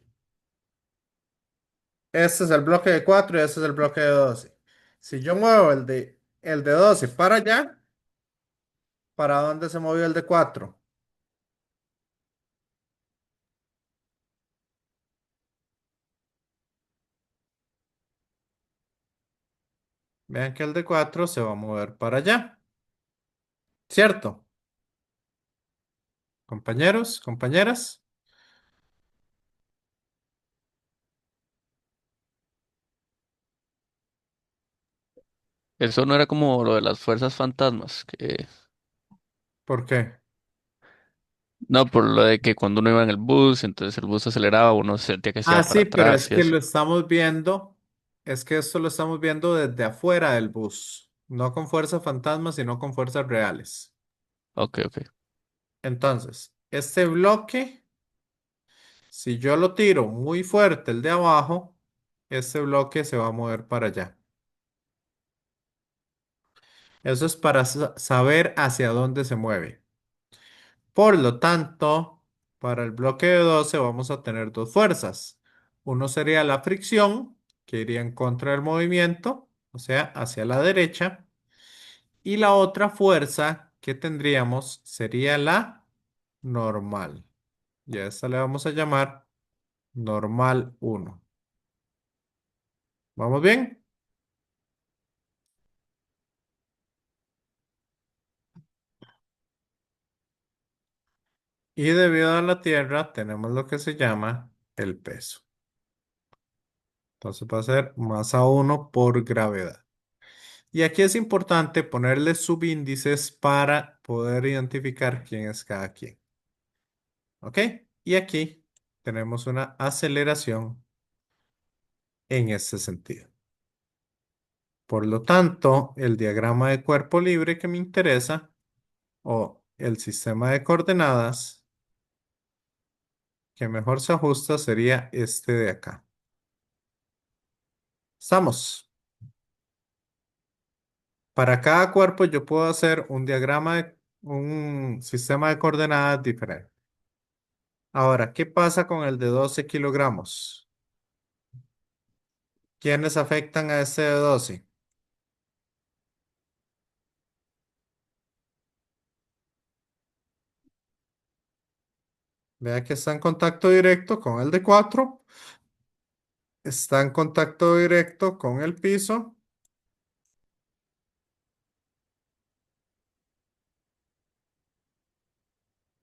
Este es el bloque de 4 y este es el bloque de 12. Si yo muevo el de 12 para allá, ¿para dónde se movió el de 4? Vean que el de 4 se va a mover para allá. ¿Cierto? Compañeros, compañeras. Eso no era como lo de las fuerzas fantasmas. Que... ¿Por qué? No, por lo de que cuando uno iba en el bus, entonces el bus aceleraba, uno sentía que se Ah, iba para sí, pero es atrás y que eso. lo estamos viendo, es que esto lo estamos viendo desde afuera del bus, no con fuerzas fantasmas, sino con fuerzas reales. Ok, ok. Entonces, este bloque, si yo lo tiro muy fuerte, el de abajo, este bloque se va a mover para allá. Eso es para saber hacia dónde se mueve. Por lo tanto, para el bloque de 12 vamos a tener dos fuerzas. Uno sería la fricción, que iría en contra del movimiento, o sea, hacia la derecha. Y la otra fuerza que tendríamos sería la normal. Y a esta le vamos a llamar normal uno. ¿Vamos bien? Y debido a la Tierra tenemos lo que se llama el peso. Entonces va a ser masa uno por gravedad. Y aquí es importante ponerle subíndices para poder identificar quién es cada quien. ¿Ok? Y aquí tenemos una aceleración en este sentido. Por lo tanto, el diagrama de cuerpo libre que me interesa o el sistema de coordenadas que mejor se ajusta sería este de acá. ¿Estamos? Para cada cuerpo yo puedo hacer un diagrama de un sistema de coordenadas diferente. Ahora, ¿qué pasa con el de 12 kilogramos? ¿Quiénes afectan a este de 12? Vea que está en contacto directo con el de 4. Está en contacto directo con el piso.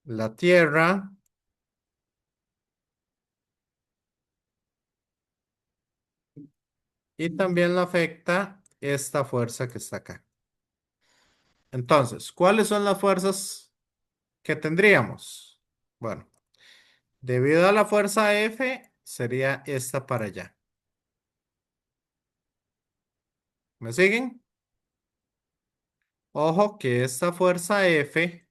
La tierra. Y también la afecta esta fuerza que está acá. Entonces, ¿cuáles son las fuerzas que tendríamos? Bueno, debido a la fuerza F, sería esta para allá. ¿Me siguen? Ojo que esta fuerza F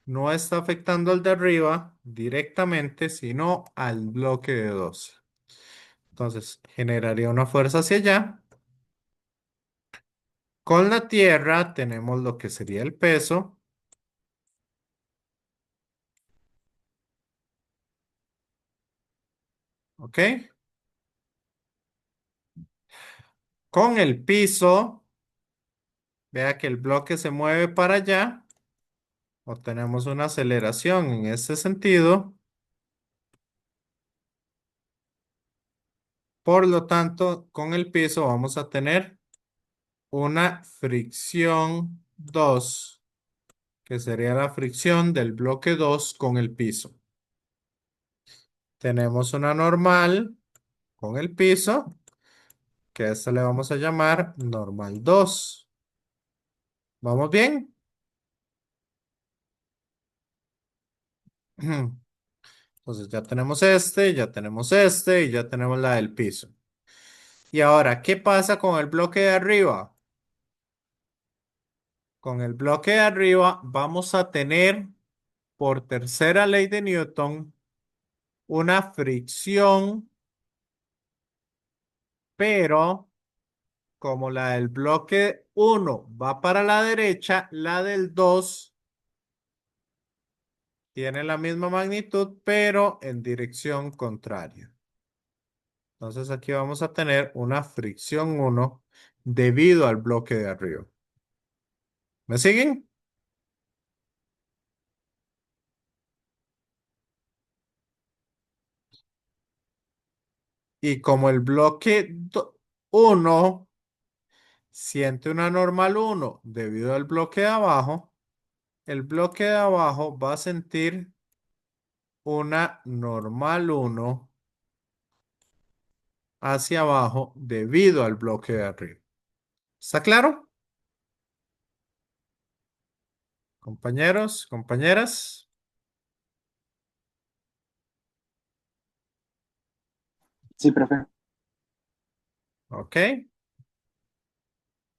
no está afectando al de arriba directamente, sino al bloque de 12. Entonces, generaría una fuerza hacia allá. Con la tierra tenemos lo que sería el peso. ¿Ok? Con el piso, vea que el bloque se mueve para allá. Obtenemos una aceleración en este sentido. Por lo tanto, con el piso vamos a tener una fricción 2, que sería la fricción del bloque 2 con el piso. Tenemos una normal con el piso, que a esta le vamos a llamar normal 2. ¿Vamos bien? Entonces ya tenemos este y ya tenemos la del piso. Y ahora, ¿qué pasa con el bloque de arriba? Con el bloque de arriba vamos a tener, por tercera ley de Newton, una fricción, pero como la del bloque uno va para la derecha, la del 2 tiene la misma magnitud, pero en dirección contraria. Entonces aquí vamos a tener una fricción 1 debido al bloque de arriba. ¿Me siguen? Y como el bloque 1 siente una normal 1 debido al bloque de abajo, el bloque de abajo va a sentir una normal 1 hacia abajo debido al bloque de arriba. ¿Está claro? Compañeros, compañeras. Sí, profe. Ok.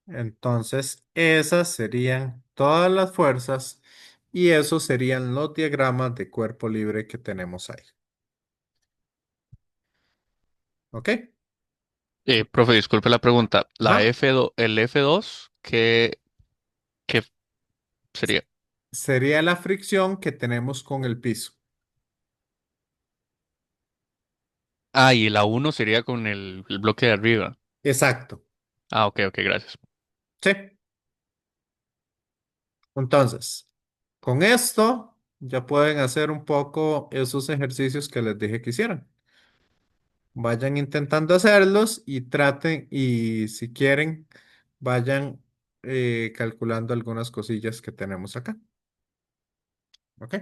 Entonces, esas serían todas las fuerzas y esos serían los diagramas de cuerpo libre que tenemos ahí. ¿Ok? Profe, disculpe la pregunta. La Ajá. F2, el F2, ¿qué sería. Sería la fricción que tenemos con el piso. Ah, y la uno sería con el bloque de arriba. Exacto. Ah, ok, ok, gracias. Sí. Entonces, con esto ya pueden hacer un poco esos ejercicios que les dije que hicieran. Vayan intentando hacerlos y traten, y si quieren, vayan calculando algunas cosillas que tenemos acá. ¿Ok?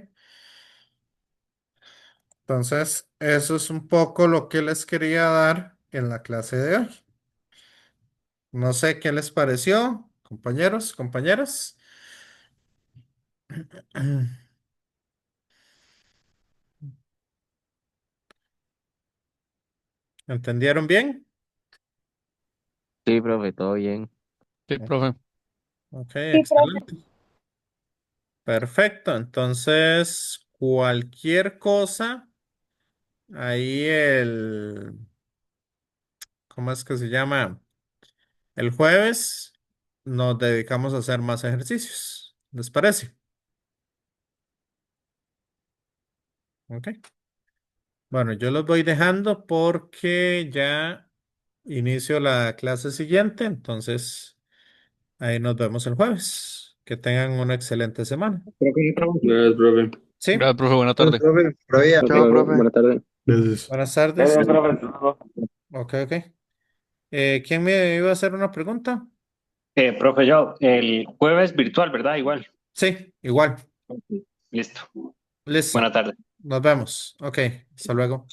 Entonces, eso es un poco lo que les quería dar en la clase de hoy. No sé qué les pareció, compañeros, compañeras. ¿Entendieron bien? Sí, profe, todo bien. Sí, profe. Ok, excelente. Perfecto. Entonces, cualquier cosa, ahí ¿cómo es que se llama? El jueves nos dedicamos a hacer más ejercicios. ¿Les parece? Ok. Bueno, yo los voy dejando porque ya inicio la clase siguiente, entonces ahí nos vemos el jueves. Que tengan una excelente semana. Gracias, profe. Sí, Gracias, profe. Buena Entonces, tarde. profe, por ahí, chao, profe. Buenas tardes. Gracias. buenas tardes. Gracias, profe. Ok, ok. ¿Quién me iba a hacer una pregunta? Profe, yo, el jueves virtual, ¿verdad? Igual. Sí, igual. Listo. Listo. Buena tarde. Nos vemos. Ok, hasta luego.